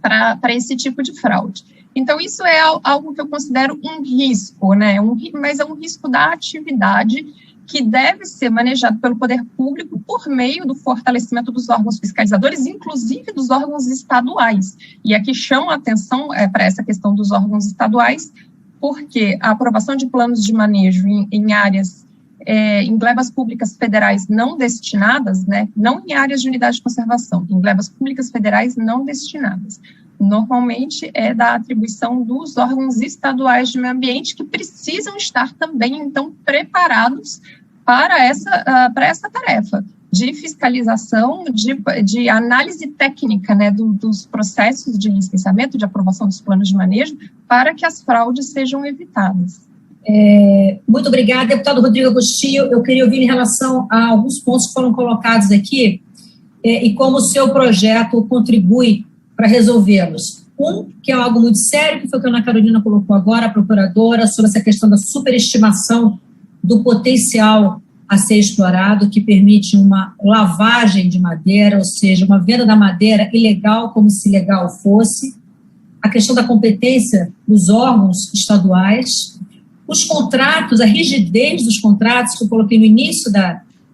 para esse tipo de fraude. Então, isso é algo que eu considero um risco, né? Mas é um risco da atividade que deve ser manejado pelo poder público por meio do fortalecimento dos órgãos fiscalizadores, inclusive dos órgãos estaduais. E aqui chamo a atenção para essa questão dos órgãos estaduais, porque a aprovação de planos de manejo em áreas, em glebas públicas federais não destinadas, né? Não em áreas de unidade de conservação, em glebas públicas federais não destinadas. Normalmente é da atribuição dos órgãos estaduais de meio ambiente que precisam estar também, então, preparados para essa tarefa de fiscalização, de análise técnica, né, dos processos de licenciamento, de aprovação dos planos de manejo, para que as fraudes sejam evitadas. Muito obrigada, deputado Rodrigo Agostinho. Eu queria ouvir em relação a alguns pontos que foram colocados aqui e como o seu projeto contribui para resolvê-los. que é algo muito sério, que foi o que a Ana Carolina colocou agora, a procuradora, sobre essa questão da superestimação do potencial a ser explorado, que permite uma lavagem de madeira, ou seja, uma venda da madeira ilegal, como se legal fosse, a questão da competência dos órgãos estaduais, os contratos, a rigidez dos contratos, que eu coloquei no início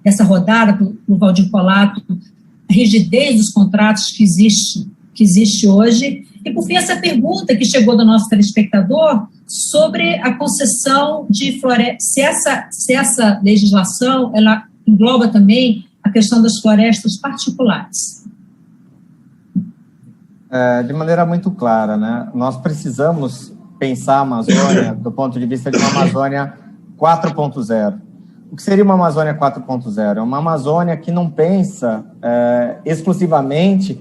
dessa rodada, para o Valdir Colato, a rigidez dos contratos que existe hoje, e, por fim, essa pergunta que chegou do nosso telespectador sobre a concessão de florestas, se essa legislação ela engloba também a questão das florestas particulares. De maneira muito clara, né? Nós precisamos pensar a Amazônia do ponto de vista de uma Amazônia 4.0. O que seria uma Amazônia 4.0? É uma Amazônia que não pensa exclusivamente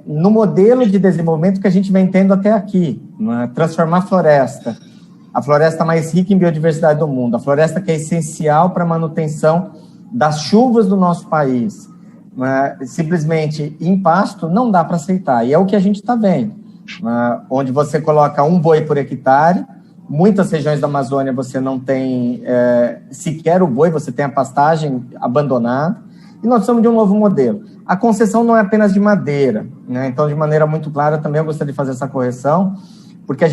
no modelo de desenvolvimento que a gente vem tendo até aqui, né? Transformar a floresta mais rica em biodiversidade do mundo, a floresta que é essencial para a manutenção das chuvas do nosso país, né? Simplesmente em pasto não dá para aceitar, e é o que a gente está vendo, né? Onde você coloca um boi por hectare, muitas regiões da Amazônia você não tem sequer o boi, você tem a pastagem abandonada, e nós precisamos de um novo modelo. A concessão não é apenas de madeira, né? Então, de maneira muito clara, também eu gostaria de fazer essa correção, porque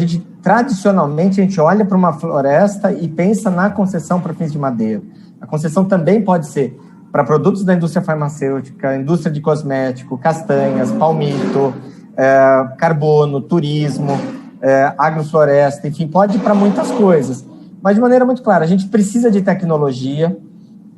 tradicionalmente, a gente olha para uma floresta e pensa na concessão para fins de madeira. A concessão também pode ser para produtos da indústria farmacêutica, indústria de cosmético, castanhas, palmito, carbono, turismo, agrofloresta, enfim, pode ir para muitas coisas. Mas, de maneira muito clara, a gente precisa de tecnologia,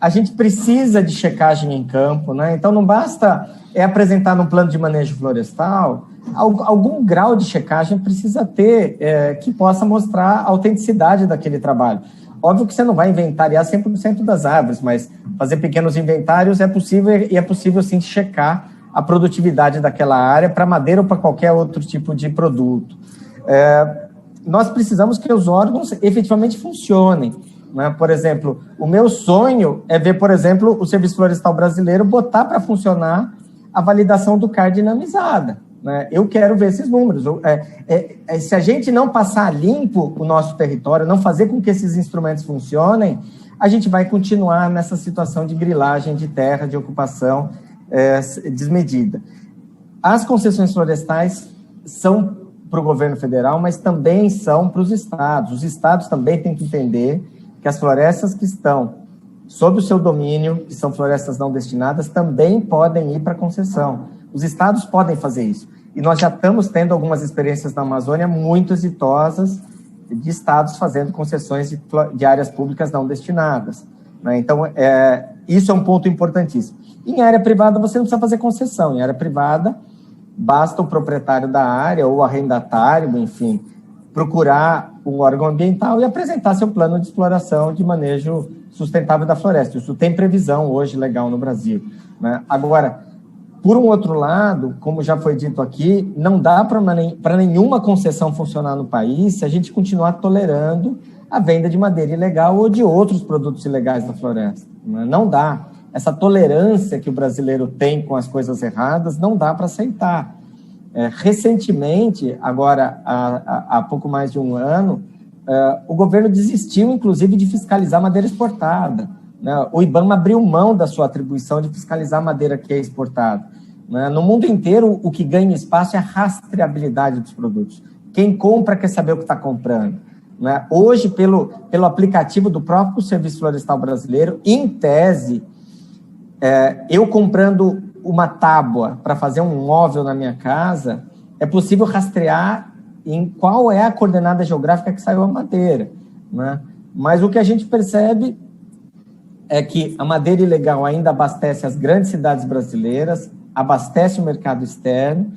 a gente precisa de checagem em campo, né? Então, não basta apresentar num plano de manejo florestal, algum grau de checagem precisa ter que possa mostrar a autenticidade daquele trabalho. Óbvio que você não vai inventariar 100% das árvores, mas fazer pequenos inventários é possível, e é possível, sim, checar a produtividade daquela área para madeira ou para qualquer outro tipo de produto. Nós precisamos que os órgãos efetivamente funcionem, né? Por exemplo, o meu sonho é ver, por exemplo, o Serviço Florestal Brasileiro botar para funcionar a validação do CAR dinamizada, né? Eu quero ver esses números. Se a gente não passar limpo o nosso território, não fazer com que esses instrumentos funcionem, a gente vai continuar nessa situação de grilagem de terra, de ocupação desmedida. As concessões florestais são para o governo federal, mas também são para os estados. Os estados também têm que entender que as florestas que estão sob o seu domínio, que são florestas não destinadas, também podem ir para concessão. Os estados podem fazer isso. E nós já estamos tendo algumas experiências na Amazônia muito exitosas de estados fazendo concessões de áreas públicas não destinadas, né? Então, isso é um ponto importantíssimo. Em área privada, você não precisa fazer concessão. Em área privada, basta o proprietário da área ou o arrendatário, enfim, procurar um órgão ambiental e apresentar seu plano de exploração de manejo sustentável da floresta. Isso tem previsão hoje legal no Brasil, né? Agora, por um outro lado, como já foi dito aqui, não dá para nenhuma concessão funcionar no país se a gente continuar tolerando a venda de madeira ilegal ou de outros produtos ilegais da floresta, né? Não dá. Essa tolerância que o brasileiro tem com as coisas erradas, não dá para aceitar. Recentemente, agora há pouco mais de um ano, o governo desistiu, inclusive, de fiscalizar madeira exportada, né? O IBAMA abriu mão da sua atribuição de fiscalizar a madeira que é exportada, né? No mundo inteiro, o que ganha espaço é a rastreabilidade dos produtos. Quem compra quer saber o que está comprando, né? Hoje, pelo aplicativo do próprio Serviço Florestal Brasileiro, em tese, eu comprando uma tábua para fazer um móvel na minha casa, é possível rastrear em qual é a coordenada geográfica que saiu a madeira, né? Mas o que a gente percebe é que a madeira ilegal ainda abastece as grandes cidades brasileiras, abastece o mercado externo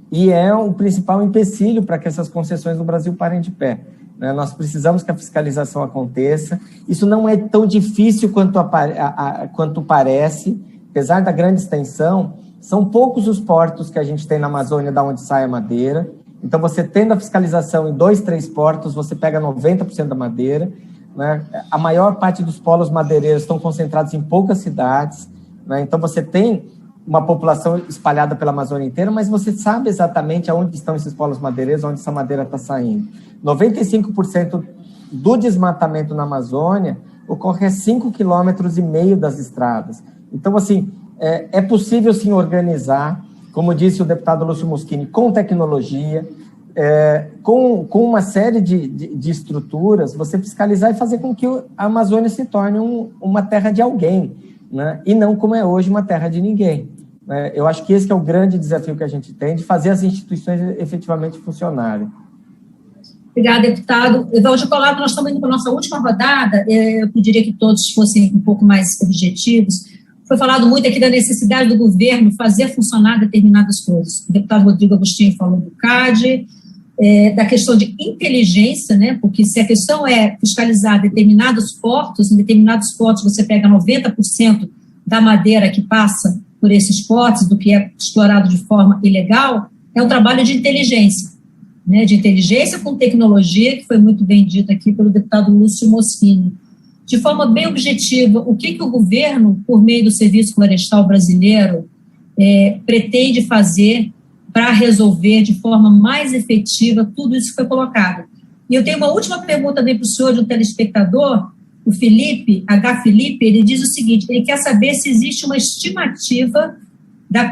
e é o principal empecilho para que essas concessões no Brasil parem de pé, né? Nós precisamos que a fiscalização aconteça. Isso não é tão difícil quanto parece. Apesar da grande extensão, são poucos os portos que a gente tem na Amazônia da onde sai a madeira. Então, você tendo a fiscalização em 2, 3 portos, você pega 90% da madeira, né? A maior parte dos polos madeireiros estão concentrados em poucas cidades, né? Então, você tem uma população espalhada pela Amazônia inteira, mas você sabe exatamente aonde estão esses polos madeireiros, onde essa madeira está saindo. 95% do desmatamento na Amazônia ocorre a 5,5 km das estradas. Então, assim, é possível, sim, organizar, como disse o deputado Lúcio Moschini, com tecnologia, com uma série de estruturas, você fiscalizar e fazer com que a Amazônia se torne uma terra de alguém, né? E não como é hoje, uma terra de ninguém. Eu acho que esse que é o grande desafio que a gente tem, de fazer as instituições efetivamente funcionarem. Obrigada, deputado. Valdir Colato, nós estamos indo para a nossa última rodada. Eu pediria que todos fossem um pouco mais objetivos. Foi falado muito aqui da necessidade do governo fazer funcionar determinadas coisas. O deputado Rodrigo Agostinho falou do CAD, da questão de inteligência, né? Porque se a questão é fiscalizar determinados portos, em determinados portos você pega 90% da madeira que passa por esses portos, do que é explorado de forma ilegal, é um trabalho de inteligência. Né, de inteligência com tecnologia, que foi muito bem dito aqui pelo deputado Lúcio Moschini. De forma bem objetiva, o que o governo, por meio do Serviço Florestal Brasileiro, pretende fazer para resolver de forma mais efetiva tudo isso que foi colocado? E eu tenho uma última pergunta também para o senhor, de um telespectador, o Felipe, Felipe, ele diz o seguinte: ele quer saber se existe uma estimativa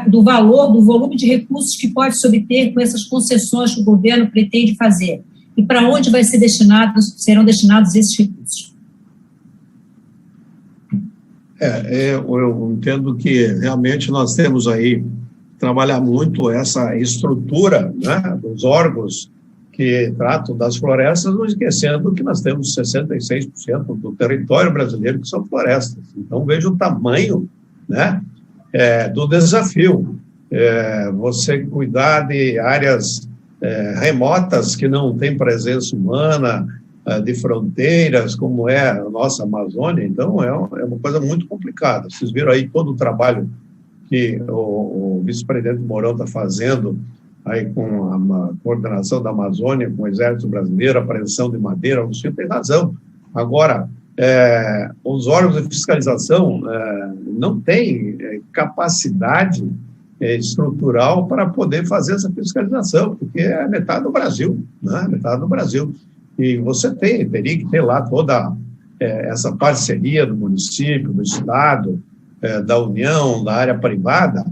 do valor, do volume de recursos que pode se obter com essas concessões que o governo pretende fazer, e para onde serão destinados esses recursos. Eu entendo que realmente nós temos aí trabalhar muito essa estrutura, né, dos órgãos que tratam das florestas, não esquecendo que nós temos 66% do território brasileiro que são florestas. Então, veja o tamanho, né, do desafio. Você cuidar de áreas remotas que não têm presença humana, de fronteiras, como é a nossa Amazônia, então é uma coisa muito complicada. Vocês viram aí todo o trabalho que o vice-presidente Mourão está fazendo aí com a coordenação da Amazônia, com o Exército Brasileiro, apreensão de madeira. O senhor tem razão. Agora, os órgãos de fiscalização não têm capacidade estrutural para poder fazer essa fiscalização, porque é metade do Brasil, né? Metade do Brasil. E você teria que ter lá toda essa parceria do município, do Estado, da União, da área privada.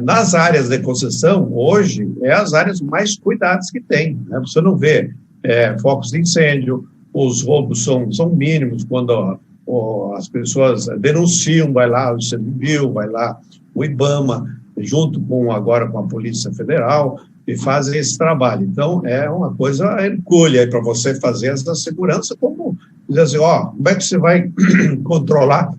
Nas áreas de concessão, hoje, as áreas mais cuidadas que tem, né? Você não vê focos de incêndio, os roubos são mínimos, quando as pessoas denunciam, vai lá o ICMBio, vai lá o IBAMA, junto agora com a Polícia Federal, e fazem esse trabalho. Então, é uma coisa hercúlea para você fazer essa segurança, como dizer assim, como é que você vai controlar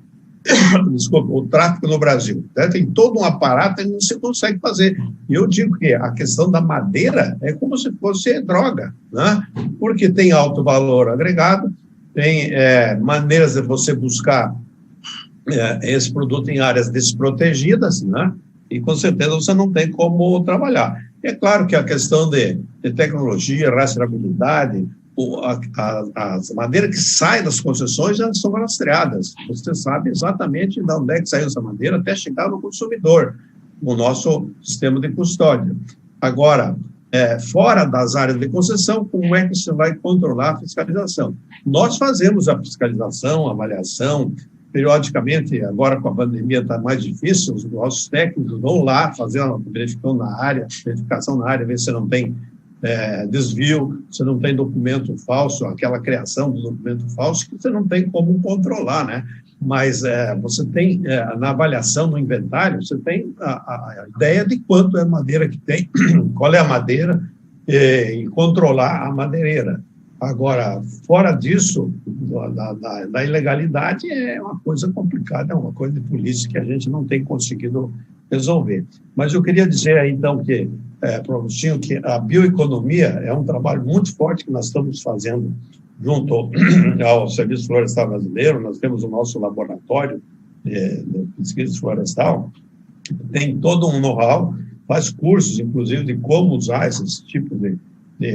o tráfico no Brasil? Tem todo um aparato e não se consegue fazer. E eu digo que a questão da madeira é como se fosse droga, né? Porque tem alto valor agregado, tem maneiras de você buscar esse produto em áreas desprotegidas, né? E com certeza você não tem como trabalhar. É claro que a questão de tecnologia, rastreabilidade, as madeiras que saem das concessões já são rastreadas. Você sabe exatamente de onde é que saiu essa madeira até chegar no consumidor, no nosso sistema de custódia. Agora, fora das áreas de concessão, como é que você vai controlar a fiscalização? Nós fazemos a fiscalização, a avaliação, periodicamente. Agora com a pandemia está mais difícil, os nossos técnicos vão lá fazer uma verificação na área, ver se não tem desvio, se não tem documento falso, aquela criação do documento falso que você não tem como controlar, né? Mas você tem, na avaliação, no inventário, você tem a ideia de quanto é a madeira que tem, qual é a madeira, e controlar a madeireira. Agora, fora disso, da ilegalidade, é uma coisa complicada, é uma coisa de polícia que a gente não tem conseguido resolver. Mas eu queria dizer aí, então, que, para o Agostinho, que a bioeconomia é um trabalho muito forte que nós estamos fazendo junto ao Serviço Florestal Brasileiro. Nós temos o nosso laboratório de pesquisa florestal, tem todo um know-how, faz cursos, inclusive, de como usar esses tipos de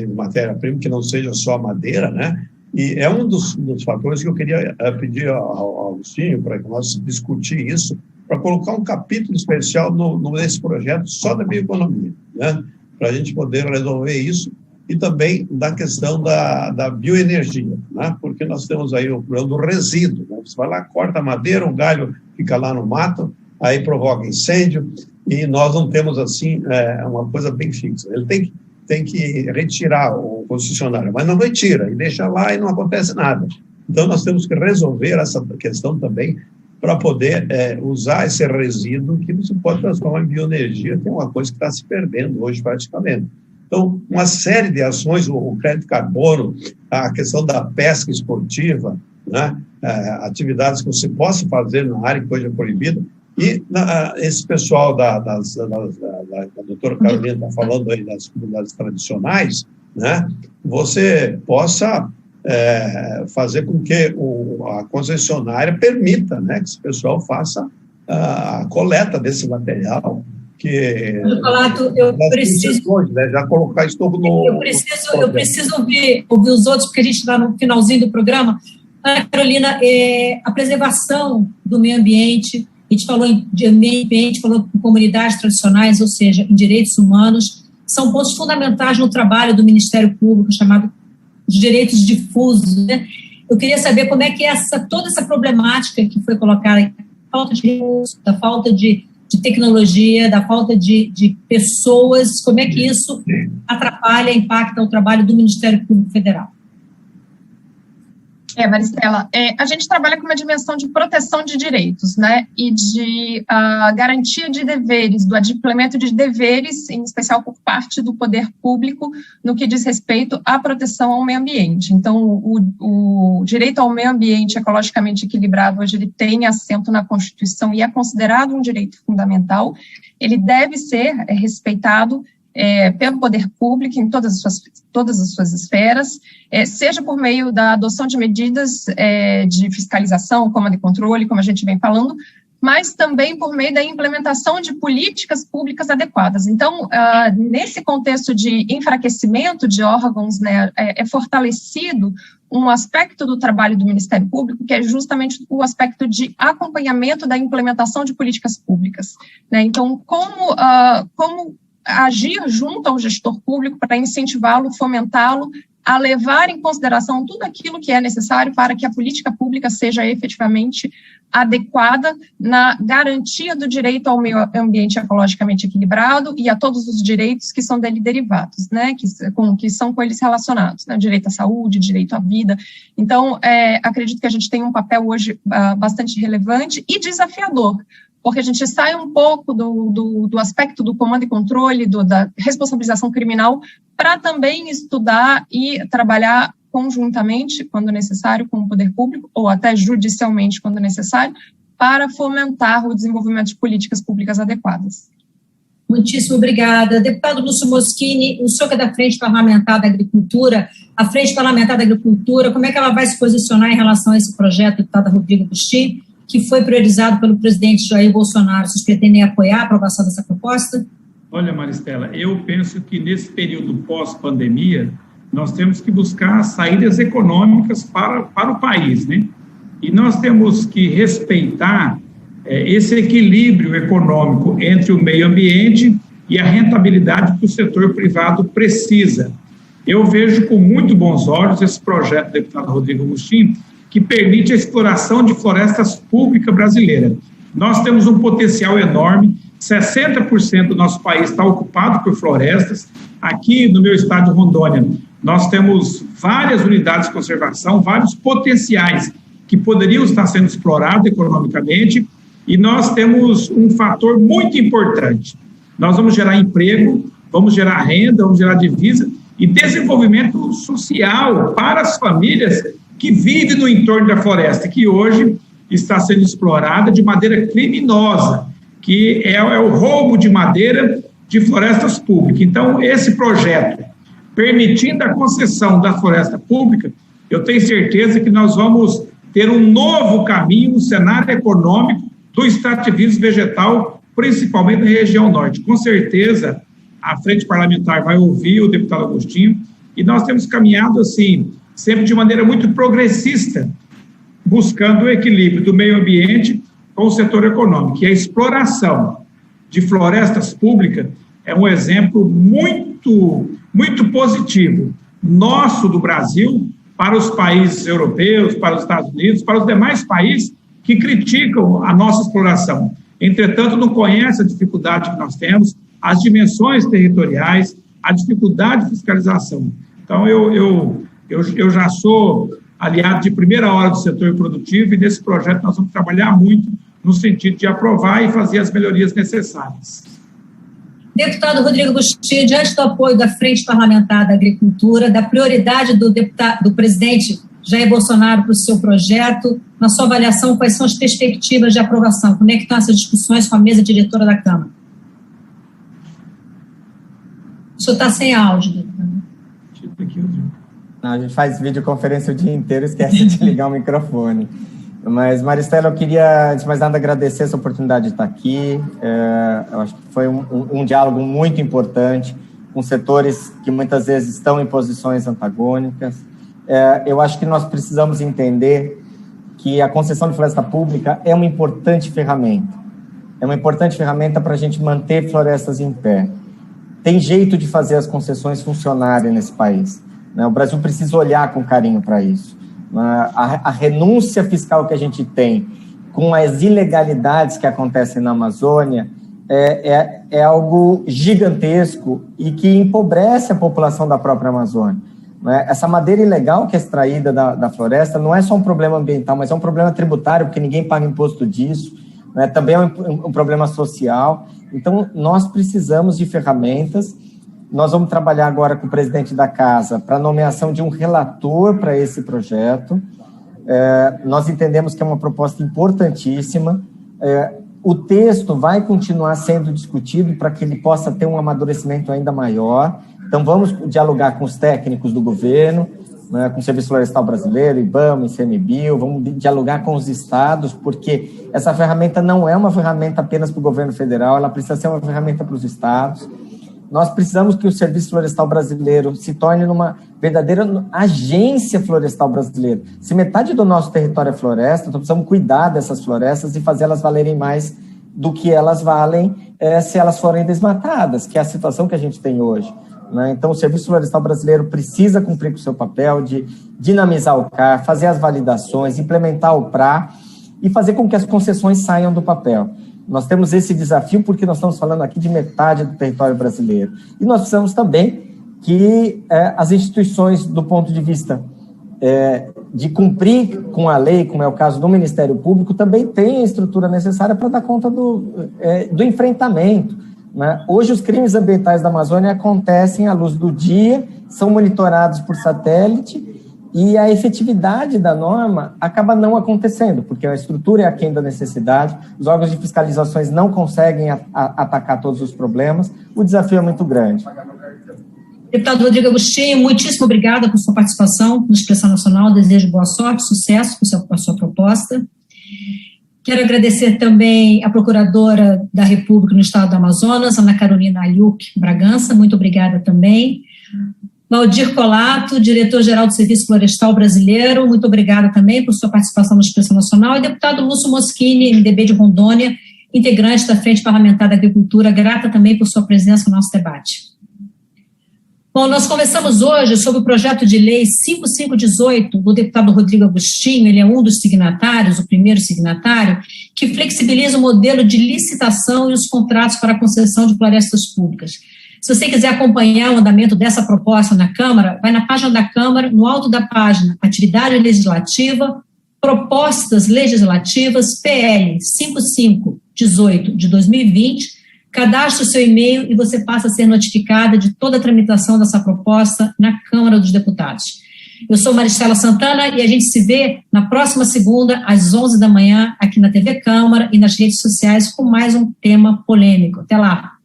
matéria-prima, que não seja só a madeira, né? E é um dos fatores que eu queria pedir ao Agostinho para que nós discutir isso, para colocar um capítulo especial nesse projeto só da bioeconomia, né? Para a gente poder resolver isso, e também da questão da bioenergia, né? Porque nós temos aí o problema do resíduo, né? Você vai lá, corta a madeira, o galho fica lá no mato, aí provoca incêndio, e nós não temos, assim, uma coisa bem fixa. Ele tem que retirar o concessionário, mas não retira, e deixa lá e não acontece nada. Então, nós temos que resolver essa questão também para poder usar esse resíduo que você pode transformar em bioenergia, que é uma coisa que está se perdendo hoje praticamente. Então, uma série de ações, o crédito carbono, a questão da pesca esportiva, né? Atividades que você possa fazer na área que hoje é proibida, e esse pessoal da doutora Carolina está falando aí das comunidades tradicionais, né? Você possa fazer com que a concessionária permita, né, que esse pessoal faça a coleta desse material, que eu preciso, né, já colocar isso no... Eu preciso ouvir os outros, porque a gente está no finalzinho do programa. Ana Carolina, a preservação do meio ambiente, a gente falou de meio ambiente, falou em comunidades tradicionais, ou seja, em direitos humanos, são pontos fundamentais no trabalho do Ministério Público, chamado de direitos difusos, né? Eu queria saber como é que toda essa problemática que foi colocada, a falta de recursos, da falta de tecnologia, da falta de pessoas, como é que isso atrapalha, impacta o trabalho do Ministério Público Federal? Maristela, a gente trabalha com uma dimensão de proteção de direitos, né, e de garantia de deveres, do adimplemento de deveres, em especial por parte do poder público, no que diz respeito à proteção ao meio ambiente. Então, o direito ao meio ambiente ecologicamente equilibrado, hoje ele tem assento na Constituição e é considerado um direito fundamental. Ele deve ser respeitado pelo poder público em todas as suas esferas, seja por meio da adoção de medidas de fiscalização, comando e controle, como a gente vem falando, mas também por meio da implementação de políticas públicas adequadas. Então, nesse contexto de enfraquecimento de órgãos, né, é fortalecido um aspecto do trabalho do Ministério Público, que é justamente o aspecto de acompanhamento da implementação de políticas públicas, né? Então, como agir junto ao gestor público para incentivá-lo, fomentá-lo, a levar em consideração tudo aquilo que é necessário para que a política pública seja efetivamente adequada na garantia do direito ao meio ambiente ecologicamente equilibrado e a todos os direitos que são dele derivados, né, que são com eles relacionados, né, direito à saúde, direito à vida. Então, acredito que a gente tem um papel hoje bastante relevante e desafiador, porque a gente sai um pouco do aspecto do comando e controle, da responsabilização criminal, para também estudar e trabalhar conjuntamente, quando necessário, com o poder público, ou até judicialmente, quando necessário, para fomentar o desenvolvimento de políticas públicas adequadas. Muitíssimo obrigada. Deputado Lúcio Moschini, o senhor que é da Frente Parlamentar da Agricultura, a Frente Parlamentar da Agricultura, como é que ela vai se posicionar em relação a esse projeto, deputada Rodrigo Agostinho, que foi priorizado pelo presidente Jair Bolsonaro? Vocês pretendem apoiar a aprovação dessa proposta? Olha, Maristela, eu penso que nesse período pós-pandemia, nós temos que buscar saídas econômicas para o país, né? E nós temos que respeitar esse equilíbrio econômico entre o meio ambiente e a rentabilidade que o setor privado precisa. Eu vejo com muito bons olhos esse projeto do deputado Rodrigo Agostinho, que permite a exploração de florestas públicas brasileiras. Nós temos um potencial enorme, 60% do nosso país está ocupado por florestas. Aqui no meu estado de Rondônia, nós temos várias unidades de conservação, vários potenciais que poderiam estar sendo explorados economicamente, e nós temos um fator muito importante. Nós vamos gerar emprego, vamos gerar renda, vamos gerar divisa e desenvolvimento social para as famílias que vive no entorno da floresta, que hoje está sendo explorada de maneira criminosa, que é o roubo de madeira de florestas públicas. Então, esse projeto, permitindo a concessão da floresta pública, eu tenho certeza que nós vamos ter um novo caminho no cenário econômico do extrativismo vegetal, principalmente na região norte. Com certeza, a Frente Parlamentar vai ouvir o deputado Agostinho, e nós temos caminhado, assim, sempre de maneira muito progressista, buscando o equilíbrio do meio ambiente com o setor econômico. E a exploração de florestas públicas é um exemplo muito, muito positivo, nosso do Brasil, para os países europeus, para os Estados Unidos, para os demais países que criticam a nossa exploração. Entretanto, não conhecem a dificuldade que nós temos, as dimensões territoriais, a dificuldade de fiscalização. Então, eu já sou aliado de primeira hora do setor produtivo e nesse projeto nós vamos trabalhar muito no sentido de aprovar e fazer as melhorias necessárias. Deputado Rodrigo Agostinho, diante do apoio da Frente Parlamentar da Agricultura, da prioridade do presidente Jair Bolsonaro para o seu projeto, na sua avaliação, quais são as perspectivas de aprovação? Como é que estão essas discussões com a mesa diretora da Câmara? O senhor está sem áudio. Não, a gente faz videoconferência o dia inteiro, esquece de ligar o microfone. Mas, Maristela, eu queria, antes de mais nada, agradecer essa oportunidade de estar aqui. Eu acho que foi um diálogo muito importante com setores que muitas vezes estão em posições antagônicas. Eu acho que nós precisamos entender que a concessão de floresta pública é uma importante ferramenta. É uma importante ferramenta para a gente manter florestas em pé. Tem jeito de fazer as concessões funcionarem nesse país, né? O Brasil precisa olhar com carinho para isso. A renúncia fiscal que a gente tem com as ilegalidades que acontecem na Amazônia é algo gigantesco e que empobrece a população da própria Amazônia. Essa madeira ilegal que é extraída da floresta não é só um problema ambiental, mas é um problema tributário, porque ninguém paga imposto disso, né? Também é um problema social. Então, nós precisamos de ferramentas. Nós vamos trabalhar agora com o presidente da Casa para a nomeação de um relator para esse projeto. Nós entendemos que é uma proposta importantíssima. O texto vai continuar sendo discutido para que ele possa ter um amadurecimento ainda maior. Então, vamos dialogar com os técnicos do governo, né, com o Serviço Florestal Brasileiro, IBAMA, ICMBio, vamos dialogar com os estados, porque essa ferramenta não é uma ferramenta apenas para o governo federal, ela precisa ser uma ferramenta para os estados. Nós precisamos que o Serviço Florestal Brasileiro se torne uma verdadeira agência florestal brasileira. Se metade do nosso território é floresta, nós precisamos cuidar dessas florestas e fazer elas valerem mais do que elas valem se elas forem desmatadas, que é a situação que a gente tem hoje, né? Então, o Serviço Florestal Brasileiro precisa cumprir com o seu papel de dinamizar o CAR, fazer as validações, implementar o PRA e fazer com que as concessões saiam do papel. Nós temos esse desafio porque nós estamos falando aqui de metade do território brasileiro. E nós precisamos também que as instituições, do ponto de vista de cumprir com a lei, como é o caso do Ministério Público, também tenham a estrutura necessária para dar conta do enfrentamento, né? Hoje, os crimes ambientais da Amazônia acontecem à luz do dia, são monitorados por satélite, e a efetividade da norma acaba não acontecendo, porque a estrutura é aquém da necessidade, os órgãos de fiscalizações não conseguem atacar todos os problemas, o desafio é muito grande. Deputado Rodrigo Agostinho, muitíssimo obrigada por sua participação no Expressão Nacional, desejo boa sorte, sucesso com a sua proposta. Quero agradecer também a Procuradora da República no Estado do Amazonas, Ana Carolina Ayuk Bragança, muito obrigada também. Valdir Colato, diretor-geral do Serviço Florestal Brasileiro, muito obrigada também por sua participação no Expressão Nacional, e deputado Lúcio Moschini, MDB de Rondônia, integrante da Frente Parlamentar da Agricultura, grata também por sua presença no nosso debate. Bom, nós conversamos hoje sobre o projeto de lei 5518 do deputado Rodrigo Agostinho, ele é um dos signatários, o primeiro signatário, que flexibiliza o modelo de licitação e os contratos para a concessão de florestas públicas. Se você quiser acompanhar o andamento dessa proposta na Câmara, vai na página da Câmara, no alto da página, Atividade Legislativa, Propostas Legislativas, PL 5518 de 2020, cadastre o seu e-mail e você passa a ser notificada de toda a tramitação dessa proposta na Câmara dos Deputados. Eu sou Maristela Santana e a gente se vê na próxima segunda, às 11 da manhã, aqui na TV Câmara e nas redes sociais com mais um tema polêmico. Até lá!